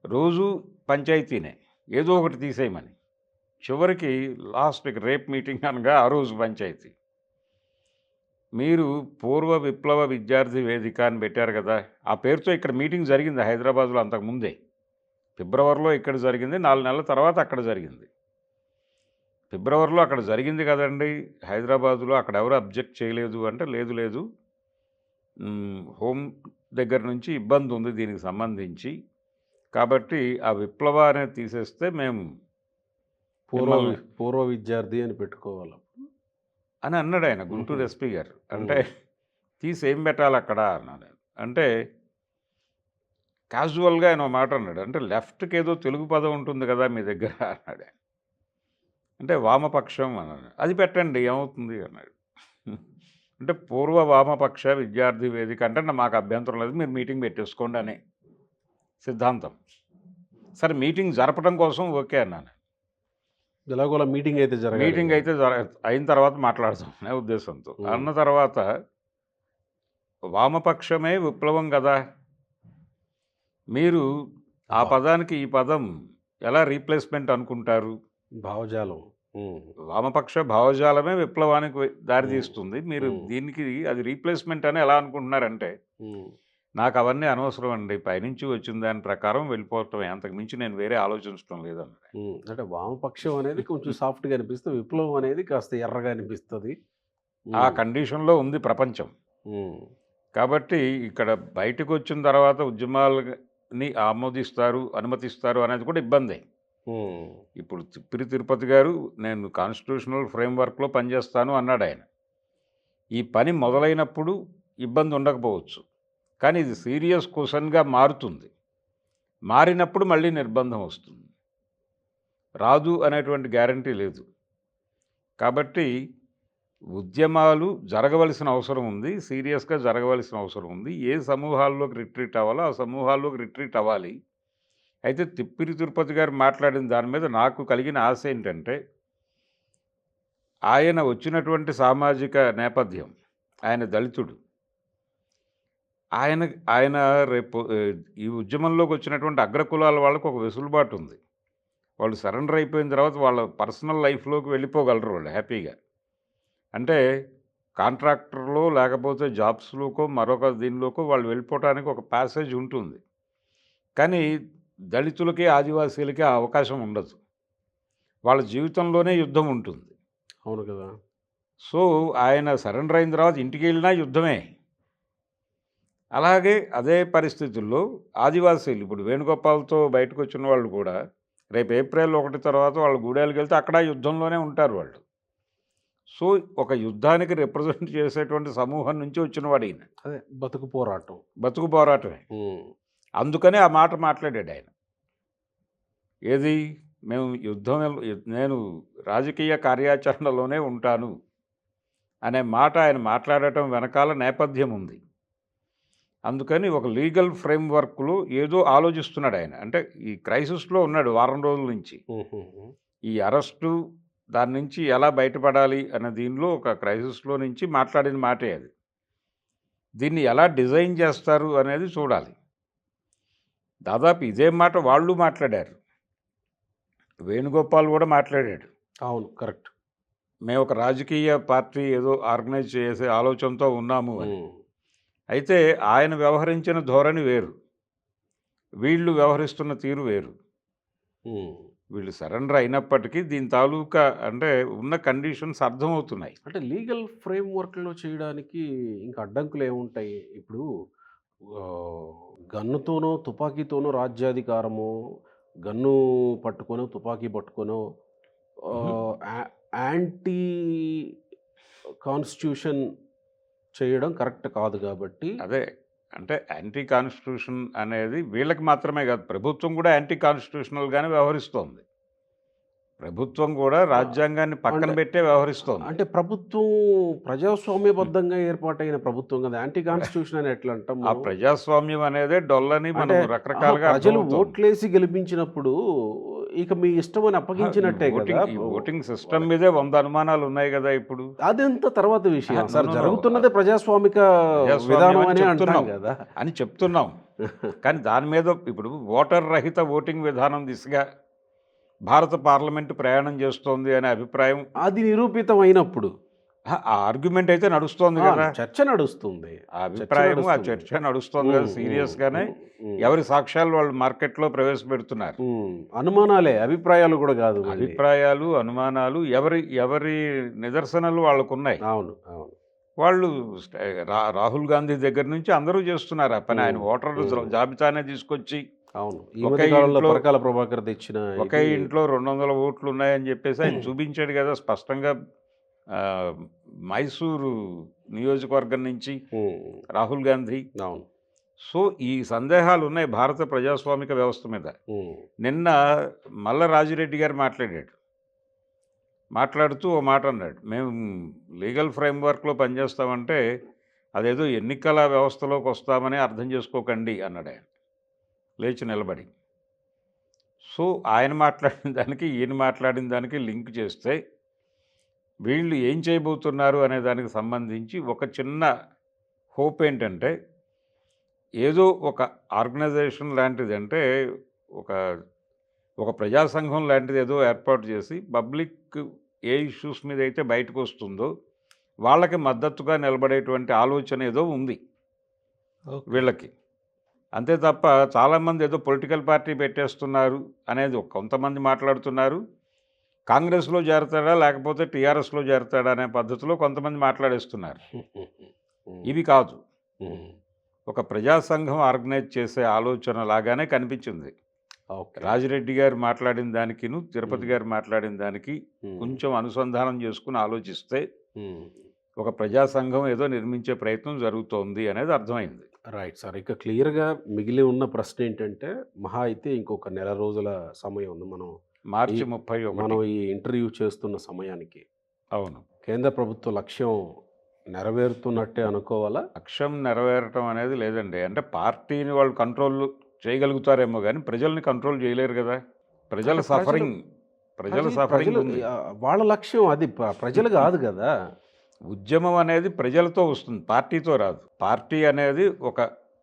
రోజూ పంచాయతీనే. ఏదో ఒకటి తీసేయమని. చివరికి లాస్ట్‌కి రేపు మీటింగ్ అనగా ఆ రోజు పంచాయతీ. మీరు పూర్వ విప్లవ విద్యార్థి వేదిక అని పెట్టారు కదా! ఆ పేరుతో ఇక్కడ మీటింగ్ జరిగింది హైదరాబాద్‌లో అంతకుముందే. ఫిబ్రవరిలో ఇక్కడ జరిగింది. 4 నెలల తర్వాత అక్కడ జరిగింది. ఫిబ్రవరిలో అక్కడ జరిగింది కదండీ! హైదరాబాద్‌లో అక్కడెవరు అబ్జెక్ట్ చేయలేదు అంటే, లేదు లేదు. హోమ్ దగ్గర నుంచి ఇబ్బందుంది దీనికి సంబంధించి. కాబట్టి ఆ విప్లవ అనేది తీసేస్తే మేము మిమ్మల్ని పూర్వ విద్యార్థి అని పెట్టుకోవాలి. అని అన్నాడాయన గుంటూరు హుహు. ఎస్పీ గారు. అంటే హ్మ్. తీసి ఏం పెట్టాలక్కడ అన్నాను నేను. అంటే క్యాజువల్‌గా ఆయన ఓ మాట అన్నాడు. అంటే లెఫ్ట్‌కేదో తెలుగు పదం ఉంటుంది కదా మీ దగ్గర అన్నాడు. అంటే వామపక్షం అన్నాను. అది పెట్టండి ఏమవుతుంది అన్నాడు. అంటే పూర్వ వామపక్ష విద్యార్థి వేదిక అంటే మాకు అభ్యంతరం లేదు. మీరు మీటింగ్ పెట్టేసుకోండి అని సిద్ధాంతం. సరే మీటింగ్ జరపడం కోసం ఓకే అన్నాను. ఎలాగోలా మీటింగ్ అయితే జరగాలి మీటింగ్ కదా! అయితే అయిన తర్వాత మాట్లాడదాం అనే ఉద్దేశంతో. హ్మ్. అన్న తర్వాత వామపక్షమే విప్లవం కదా! మీరు ఆ అబ్బా! పదానికి ఈ పదం ఎలా రీప్లేస్‌మెంట్ అనుకుంటారు? భావజాలం. హ్మ్. వామపక్ష భావజాలమే విప్లవానికి హ్మ్. దారితీస్తుంది. మీరు హ్మ్. దీనికి అది రీప్లేస్‌మెంట్ అని ఎలా అనుకుంటున్నారంటే, హ్మ్. నాకవన్నీ అనవసరం అండి. పైనుంచి వచ్చిన దాని ప్రకారం వెళ్ళిపోవటమే. అంతకు మించి నేను వేరే ఆలోచించటం లేదన్నాడు. హ్మ్. అంటే వామపక్షం అనేది కొంచెం సాఫ్ట్‌గా అనిపిస్తే, విప్లవం అనేది కాస్త ఎర్రగా అనిపిస్తది. ఆ హ్మ్. కండిషన్‌లో ఉంది ప్రపంచం. హ్మ్. కాబట్టి ఇక్కడ బయటకొచ్చిన తర్వాత ఉద్యమాలని ఆమోదిస్తారు, అనుమతిస్తారు అనేది కూడా ఇబ్బందే. హ్మ్. ఇప్పుడు తిరుపతి గారు నేను కాన్స్టిట్యూషనల్ ఫ్రేమ్‌వర్క్‌లో పనిచేస్తాను అన్నాడాయన. ఈ పని మొదలైనప్పుడు ఇబ్బంది ఉండకపోవచ్చు. కానీ ఇది సీరియస్ క్వెషన్‌గా మారుతుంది. మారినప్పుడు మళ్ళీ నిర్బంధం వస్తుంది. రాదు అనేటువంటి గ్యారంటీ లేదు. కాబట్టి ఉద్యమాలు జరగవలసిన అవసరం ఉంది. సీరియస్‌గా జరగవలసిన అవసరం ఉంది. ఏ సమూహాల్లోకి రిట్రీట్ అవ్వాలో ఆ సమూహాల్లోకి రిట్రీట్ అవ్వాలి. అయితే తిరుపతి గారు మాట్లాడిన దాని మీద నాకు కలిగిన ఆశ ఏంటంటే, ఆయన వచ్చినటువంటి సామాజిక నేపథ్యం. ఆయన దళితుడు. ఆయన ఆయన రేపు ఈ ఉద్యమంలోకి వచ్చినటువంటి అగ్రకులాల వాళ్ళకి ఒక వెసులుబాటు ఉంది. వాళ్ళు సరెండర్ అయిపోయిన తర్వాత వాళ్ళ పర్సనల్ లైఫ్‌లోకి వెళ్ళిపోగలరు వాళ్ళు హ్యాపీగా. అంటే కాంట్రాక్టర్‌లో లేకపోతే జాబ్స్‌లోకో మరొక దీనిలోకో వాళ్ళు వెళ్ళిపోవటానికి ఒక ప్యాసేజ్ ఉంటుంది. కానీ దళితులకి, ఆదివాసీలకి ఆ అవకాశం ఉండదు. వాళ్ళ జీవితంలోనే యుద్ధం ఉంటుంది. అవును కదా! సో, ఆయన సరెండర్ అయిన తర్వాత ఇంటికెళ్ళినా యుద్ధమే. అలాగే అదే పరిస్థితుల్లో ఆదివాసీలు ఇప్పుడు వేణుగోపాల్‌తో బయటకొచ్చిన వాళ్ళు కూడా రేపు ఏప్రిల్ 1 తర్వాత వాళ్ళు గూడెలకెళ్తే అక్కడ యుద్ధంలోనే ఉంటారు వాళ్ళు. సో, ఒక యుద్ధానికి రిప్రజెంట్ చేసేటువంటి సమూహం నుంచి వచ్చినవాడు ఈయన. అదే బతుకు పోరాటం. బతుకు పోరాటమే. హ్మ్. అందుకనే ఆ మాట మాట్లాడాడాయన. ఏది? మేము నేను రాజకీయ కార్యాచరణలోనే ఉంటాను అనే మాట ఆయన మాట్లాడటం వెనకాల నేపథ్యం ఉంది. అందుకని ఒక లీగల్ ఫ్రేమ్‌వర్క్‌లో ఏదో ఆలోచిస్తున్నాడాయన. అంటే ఈ క్రైసిస్‌లో ఉన్నాడు వారం రోజుల నుంచి. హుహుహు. ఈ అరెస్టు దాని నుంచి ఎలా బయటపడాలి అన్న దీనిలో ఒక క్రైసిస్‌లో నుంచి మాట్లాడిన మాటే అది. దీన్ని ఎలా డిజైన్ చేస్తారు అనేది చూడాలి. దాదాపు ఇదే మాట వాళ్ళు మాట్లాడారు. వేణుగోపాల్ కూడా మాట్లాడాడు. అవును. కరెక్ట్. మేము ఒక రాజకీయ పార్టీ ఏదో ఆర్గనైజ్ చేసే ఆలోచనతో ఉన్నాము అని. హ్మ్. అయితే ఆయన వ్యవహరించిన ధోరణి వేరు. వీళ్ళు వ్యవహరిస్తున్న తీరు వేరు. హ్మ్. వీళ్ళు సరెండర్ అయినప్పటికీ దీని తాలూకా అంటే ఉన్న కండిషన్స్ అర్థమవుతున్నాయి. అంటే లీగల్ ఫ్రేమ్‌వర్క్‌లో చేయడానికి ఇంకా అడ్డంకులేముంటాయి? ఇప్పుడు ఆహ్, గన్నుతోనో, తుపాకీతోనో రాజ్యాధికారమో, గన్ను పట్టుకొనో, తుపాకీ పట్టుకొనో హుహు. యా యాంటీ కాన్స్టిట్యూషన్ చేయడం కరెక్ట్ కాదు గాబట్టి అదే. అంటే యాంటీ కాన్స్టిట్యూషన్ అనేది వీళ్ళకి మాత్రమే కాదు. ప్రభుత్వం కూడా యాంటీ కాన్స్టిట్యూషనల్‌గానే వ్యవహరిస్తోంది. ప్రభుత్వం కూడా ఆహ్, రాజ్యాంగాన్ని పక్కన అంటే పెట్టే వ్యవహరిస్తోంది. అంటే ప్రభుత్వం ప్రజాస్వామ్యబద్ధంగా ఏర్పాటైన ప్రభుత్వం కదా! యాంటీ కాన్స్టిట్యూషన్ అని ఎట్లా అంటాం ఆ మనం? ప్రజాస్వామ్యం అనేదే డొల్లని అంటే మనకు రకరకాలుగా ప్రజలు అర్థమవుతోంది. ఓట్లేసి గెలిపించినప్పుడు ఇక మీ ఇష్టమని అప్పగించినట్టే కదా! ఈ ఓటింగ్ సిస్టమ్ వాళ్ళకి. మీదే 100 అనుమానాలు ఉన్నాయి కదా ఇప్పుడు. అదంతా తర్వాత విషయం. No, sir no, no. జరుగుతున్నదే ప్రజాస్వామిక ప్రజాస్వామ్యం విధానం అని అనే అంటాం చెప్తున్నాం. గదా! అని చెప్తున్నాం. కానీ దాని మీద ఇప్పుడు ఓటర్ రహిత ఓటింగ్ విధానం దిశగా భారత పార్లమెంటు ప్రయాణం చేస్తోంది అనే అభిప్రాయం అది నిరూపితం అయినప్పుడు. ఆ ఆర్గ్యుమెంట్ అయితే నడుస్తోంది ఆ! కదా! చర్చ నడుస్తుంది. ఆ చర్చ అభిప్రాయము, ఆ నడుస్తుంది. చర్చ నడుస్తోంది కదా! హ్మ్. హ్మ్. సీరియస్‌గానే హ్మ్. హ్మ్. ఎవరి సాక్ష్యాలు వాళ్ళు మార్కెట్‌లో ప్రవేశపెడుతున్నారు. హ్మ్. అనుమానాలే అభిప్రాయాలు గూడా గాదు మళ్ళీ. అభిప్రాయాలు, అనుమానాలు ఎవరి ఎవరి నిదర్శనలు వాళ్ళకున్నాయి. అవును. అవును. వాళ్ళు రాహుల్ గాంధీ దగ్గర నుంచి అందరూ చేస్తున్నారు ఆ పని. ఆయన హ్మ్. ఓటర్ల హ్మ్. జాబితానే తీసుకొచ్చి అవును. ఈ ఒకే మధ్య కాలంలో ఇంట్లో పరకాల ప్రభాకర్ తెచ్చిన ఒకే ఇది ఇంట్లో 200 ఓట్లున్నాయని చెప్పేసి ఆయన చూపించాడు కదా! స్పష్టంగా ఆహ్, మైసూరు నియోజకవర్గం నుంచి హ్మ్. రాహుల్ గాంధీ. అవును. సో, ఈ సందేహాలున్నాయి భారత ప్రజాస్వామిక వ్యవస్థ మీద. హ్మ్. నిన్న మల్ల రాజిరెడ్డి గారు మాట్లాడాడు. మాట్లాడుతూ ఓ మాట అన్నాడు. మేము లీగల్ ఫ్రేమ్‌వర్క్‌లో పనిచేస్తామంటే అదేదో ఎన్నికల వ్యవస్థలోకొస్తామని అర్థం చేసుకోకండి అన్నాడాయన. లేచి నిలబడి. సో, ఆయన మాట్లాడిన దానికి, ఈయన మాట్లాడిన దానికి లింక్ చేస్తే వీళ్ళు ఏం చేయబోతున్నారు అనే దానికి సంబంధించి ఒక చిన్న హోప్ ఏంటంటే, ఏదో ఒక ఆర్గనైజేషన్ లాంటిది అంటే ఒక ఒక ప్రజా సంఘం లాంటిది ఏదో ఏర్పాటు చేసి పబ్లిక్ ఏ ఇష్యూస్ మీద అయితే బయటకొస్తుందో వాళ్ళకి మద్దతుగా నిలబడేటువంటి ఆలోచన ఏదో ఉంది ఓకే. వీళ్ళకి. అంతే తప్ప చాలామంది ఏదో పొలిటికల్ పార్టీ పెట్టేస్తున్నారు అనేది కొంతమంది మాట్లాడుతున్నారు. కాంగ్రెస్‌లో చేరతాడా? లేకపోతే టీఆర్ఎస్‌లో చేరతాడా? అనే పద్ధతిలో కొంతమంది మాట్లాడేస్తున్నారు. హ్మ్. ఇవి కాదు. హ్మ్. ఒక ప్రజా సంఘం ఆర్గనైజ్ చేసే ఆలోచన లాగానే కనిపించింది. ఓకే. రాజిరెడ్డి గారు మాట్లాడిన దానికిను, తిరుపతి హ్మ్. గారు మాట్లాడిన దానికి హ్మ్. కొంచెం అనుసంధానం చేసుకొని ఆలోచిస్తే హ్మ్. ఒక ప్రజా సంఘం ఏదో నిర్మించే ప్రయత్నం జరుగుతోంది అనేది అర్థమైంది. Right sir. ఇక క్లియర్‌గా మిగిలి ఉన్న ప్రశ్నేంటంటే, మహా అయితే ఇంకొక నెల రోజుల సమయం ఉంది. ఈ మార్చి 31. మనం ఈ ఇంటర్వ్యూ చేస్తున్న సమయానికి. అవును. కేంద్ర ప్రభుత్వ లక్ష్యం నెరవేరుతున్నట్టే అనుకోవాలా? లక్ష్యం నెరవేరటం అనేది లేదండి. అంటే పార్టీని వాళ్ళు కంట్రోల్ చేయగలుగుతారేమో గానీ, ప్రజల్ని కంట్రోల్ చేయలేరు గదా! ప్రజల అంటే సఫరింగ్ ప్రజల ప్రజలు సఫరింగ్ ఉంది. వాళ్ళ లక్ష్యం అది ప్రజలు గాదు గదా! ఉద్యమం అనేది ప్రజలతో వస్తుంది. పార్టీతో రాదు. పార్టీ అనేది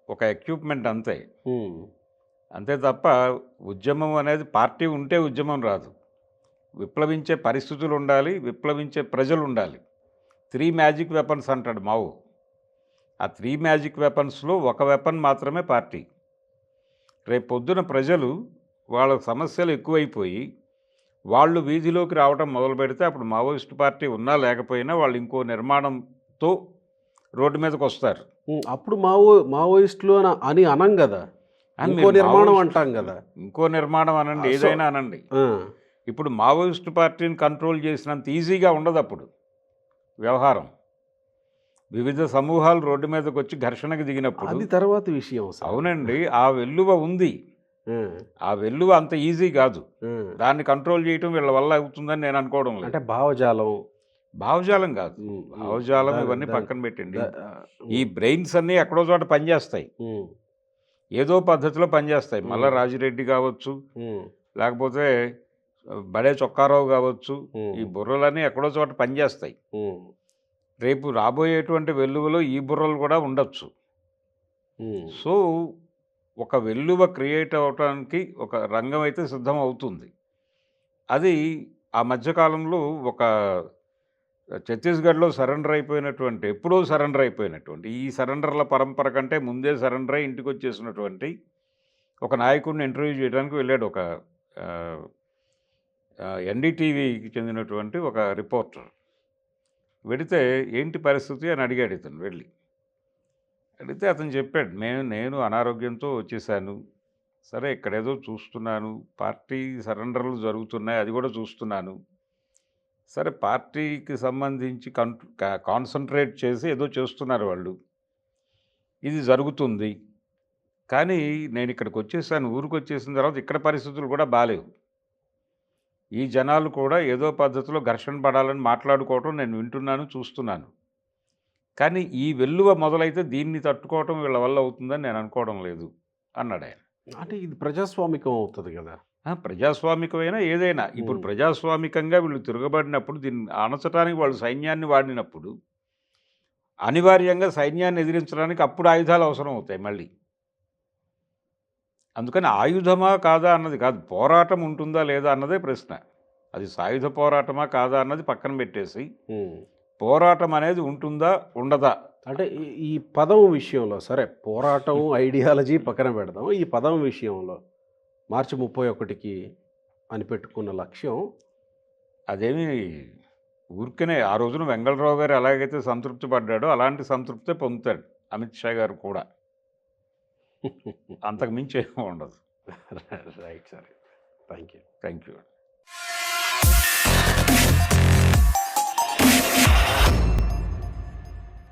ఒక ఎక్విప్‌మెంట్ అంతే. హ్మ్. అంతే తప్ప ఉద్యమం అనేది పార్టీ ఉంటే ఉద్యమం రాదు. విప్లవించే పరిస్థితులుండాలి. విప్లవించే ప్రజలుండాలి. 3 మ్యాజిక్ వెపన్స్ అంటాడు మావు. ఆ 3 మ్యాజిక్ వెపన్స్‌లో ఒక వెపన్ మాత్రమే పార్టీ. రేపు పొద్దున ప్రజలు వాళ్ళ సమస్యలు ఎక్కువైపోయి, వాళ్ళు వీధిలోకి రావటం మొదలుపెడితే అప్పుడు మావోయిస్ట్ పార్టీ ఉన్నా లేకపోయినా వాళ్ళు ఇంకో నిర్మాణంతో రోడ్డు మీదకొస్తారు. అప్పుడు మావోయిస్టులు అని అనం కదా, ఇంకో మీరు నిర్మాణం మావోయిస్ట్ అంటాం కదా. ఇంకో నిర్మాణం అనండి, సో ఏదైనా అనండి. ఇప్పుడు మావోయిస్ట్ పార్టీని కంట్రోల్ చేసినంత ఈజీగా ఉండదు అప్పుడు వ్యవహారం. వివిధ సమూహాలు రోడ్డు మీదకి వచ్చి ఘర్షణకు దిగినప్పుడు అది తర్వాత విషయం సార్. అవునండి, ఆ వెల్లువ ఉంది. ఆ, ఆ వెల్లువ అంత ఈజీ కాదు. ఆ. దాన్ని కంట్రోల్ చేయటం వీళ్ళ వల్ల అవుతుందని నేను అనుకోవడం లేదు. అంటే భావజాలం. భావజాలం కాదు, భావజాలం దాని- ఇవన్నీ దాని- పక్కన పెట్టండి. దా- ఈ బ్రెయిన్స్ అన్నీ ఎక్కడో చోట పనిచేస్తాయి, ఉమ్, ఏదో పద్ధతిలో పనిచేస్తాయి. మళ్ళా రాజిరెడ్డి కావచ్చు, ఉమ్, లేకపోతే బడే చొక్కారావు కావచ్చు, ఉమ్, ఈ బుర్రలన్నీ ఎక్కడో చోట పనిచేస్తాయి. ఉమ్, రేపు రాబోయేటువంటి వెల్లువలో ఈ బుర్రలు కూడా ఉండొచ్చు. ఉమ్, సో ఒక వెల్లువ క్రియేట్ అవటానికి ఒక రంగం అయితే సిద్ధం అవుతుంది. అది ఆ మధ్యకాలంలో ఒక ఛత్తీస్గఢ్లో ఎప్పుడో సరెండర్ అయిపోయినటువంటి ఈ సరెండర్ల పరంపర కంటే ముందే సరెండర్ అయి ఇంటికి వచ్చేసినటువంటి ఒక నాయకుడిని ఇంటర్వ్యూ చేయడానికి వెళ్ళాడు ఒక ఎన్డీటీవీకి చెందినటువంటి ఒక రిపోర్టర్. వెడితే ఏంటి పరిస్థితి అని అడిగాడు ఇతను వెళ్ళి. అడిగితే అతను చెప్పాడు, నేను అనారోగ్యంతో వచ్చేసాను, సరే ఇక్కడేదో చూస్తున్నాను, పార్టీ సరెండర్లు జరుగుతున్నాయి, అది కూడా చూస్తున్నాను. సరే పార్టీకి సంబంధించి కాన్సన్ట్రేట్ చేసి ఏదో చేస్తున్నారు వాళ్ళు, ఇది జరుగుతుంది. కానీ నేను ఇక్కడికి వచ్చేసాను, ఊరికి వచ్చేసిన తర్వాత ఇక్కడ పరిస్థితులు కూడా బాలేవు. ఈ జనాలు కూడా ఏదో పద్ధతిలో ఘర్షణ పడాలని మాట్లాడుకోవటం నేను వింటున్నాను, చూస్తున్నాను. కానీ ఈ వెల్లువ మొదలైతే దీన్ని తట్టుకోవటం వీళ్ళ వల్ల అవుతుందని నేను అనుకోవడం లేదు అన్నాడు ఆయన. అంటే ఇది ప్రజాస్వామికం అవుతుంది కదా. ప్రజాస్వామికమైన ఏదైనా ఇప్పుడు ప్రజాస్వామికంగా వీళ్ళు తిరగబడినప్పుడు దీన్ని అణచడానికి వాళ్ళు సైన్యాన్ని వాడినప్పుడు అనివార్యంగా సైన్యాన్ని ఎదిరించడానికి అప్పుడు ఆయుధాలు అవసరం అవుతాయి మళ్ళీ. అందుకని ఆయుధమా కాదా అన్నది కాదు, పోరాటం ఉంటుందా లేదా అన్నదే ప్రశ్న. అది సాయుధ పోరాటమా కాదా అన్నది పక్కన పెట్టేసి పోరాటం అనేది ఉంటుందా ఉండదా అంటే ఈ పదం విషయంలో సరే, పోరాటం ఐడియాలజీ పక్కన పెడదాం. ఈ పదం విషయంలో మార్చి 31కి అని పెట్టుకున్న లక్ష్యం అదేమి ఊరికనే ఆ రోజున వెంగళరావు గారు ఎలాగైతే సంతృప్తి పడ్డాడో అలాంటి సంతృప్తే పొందుతాడు అమిత్ షా గారు కూడా. అంతకు మించి ఏమీ ఉండదు. Right sir. Thank you. Thank you.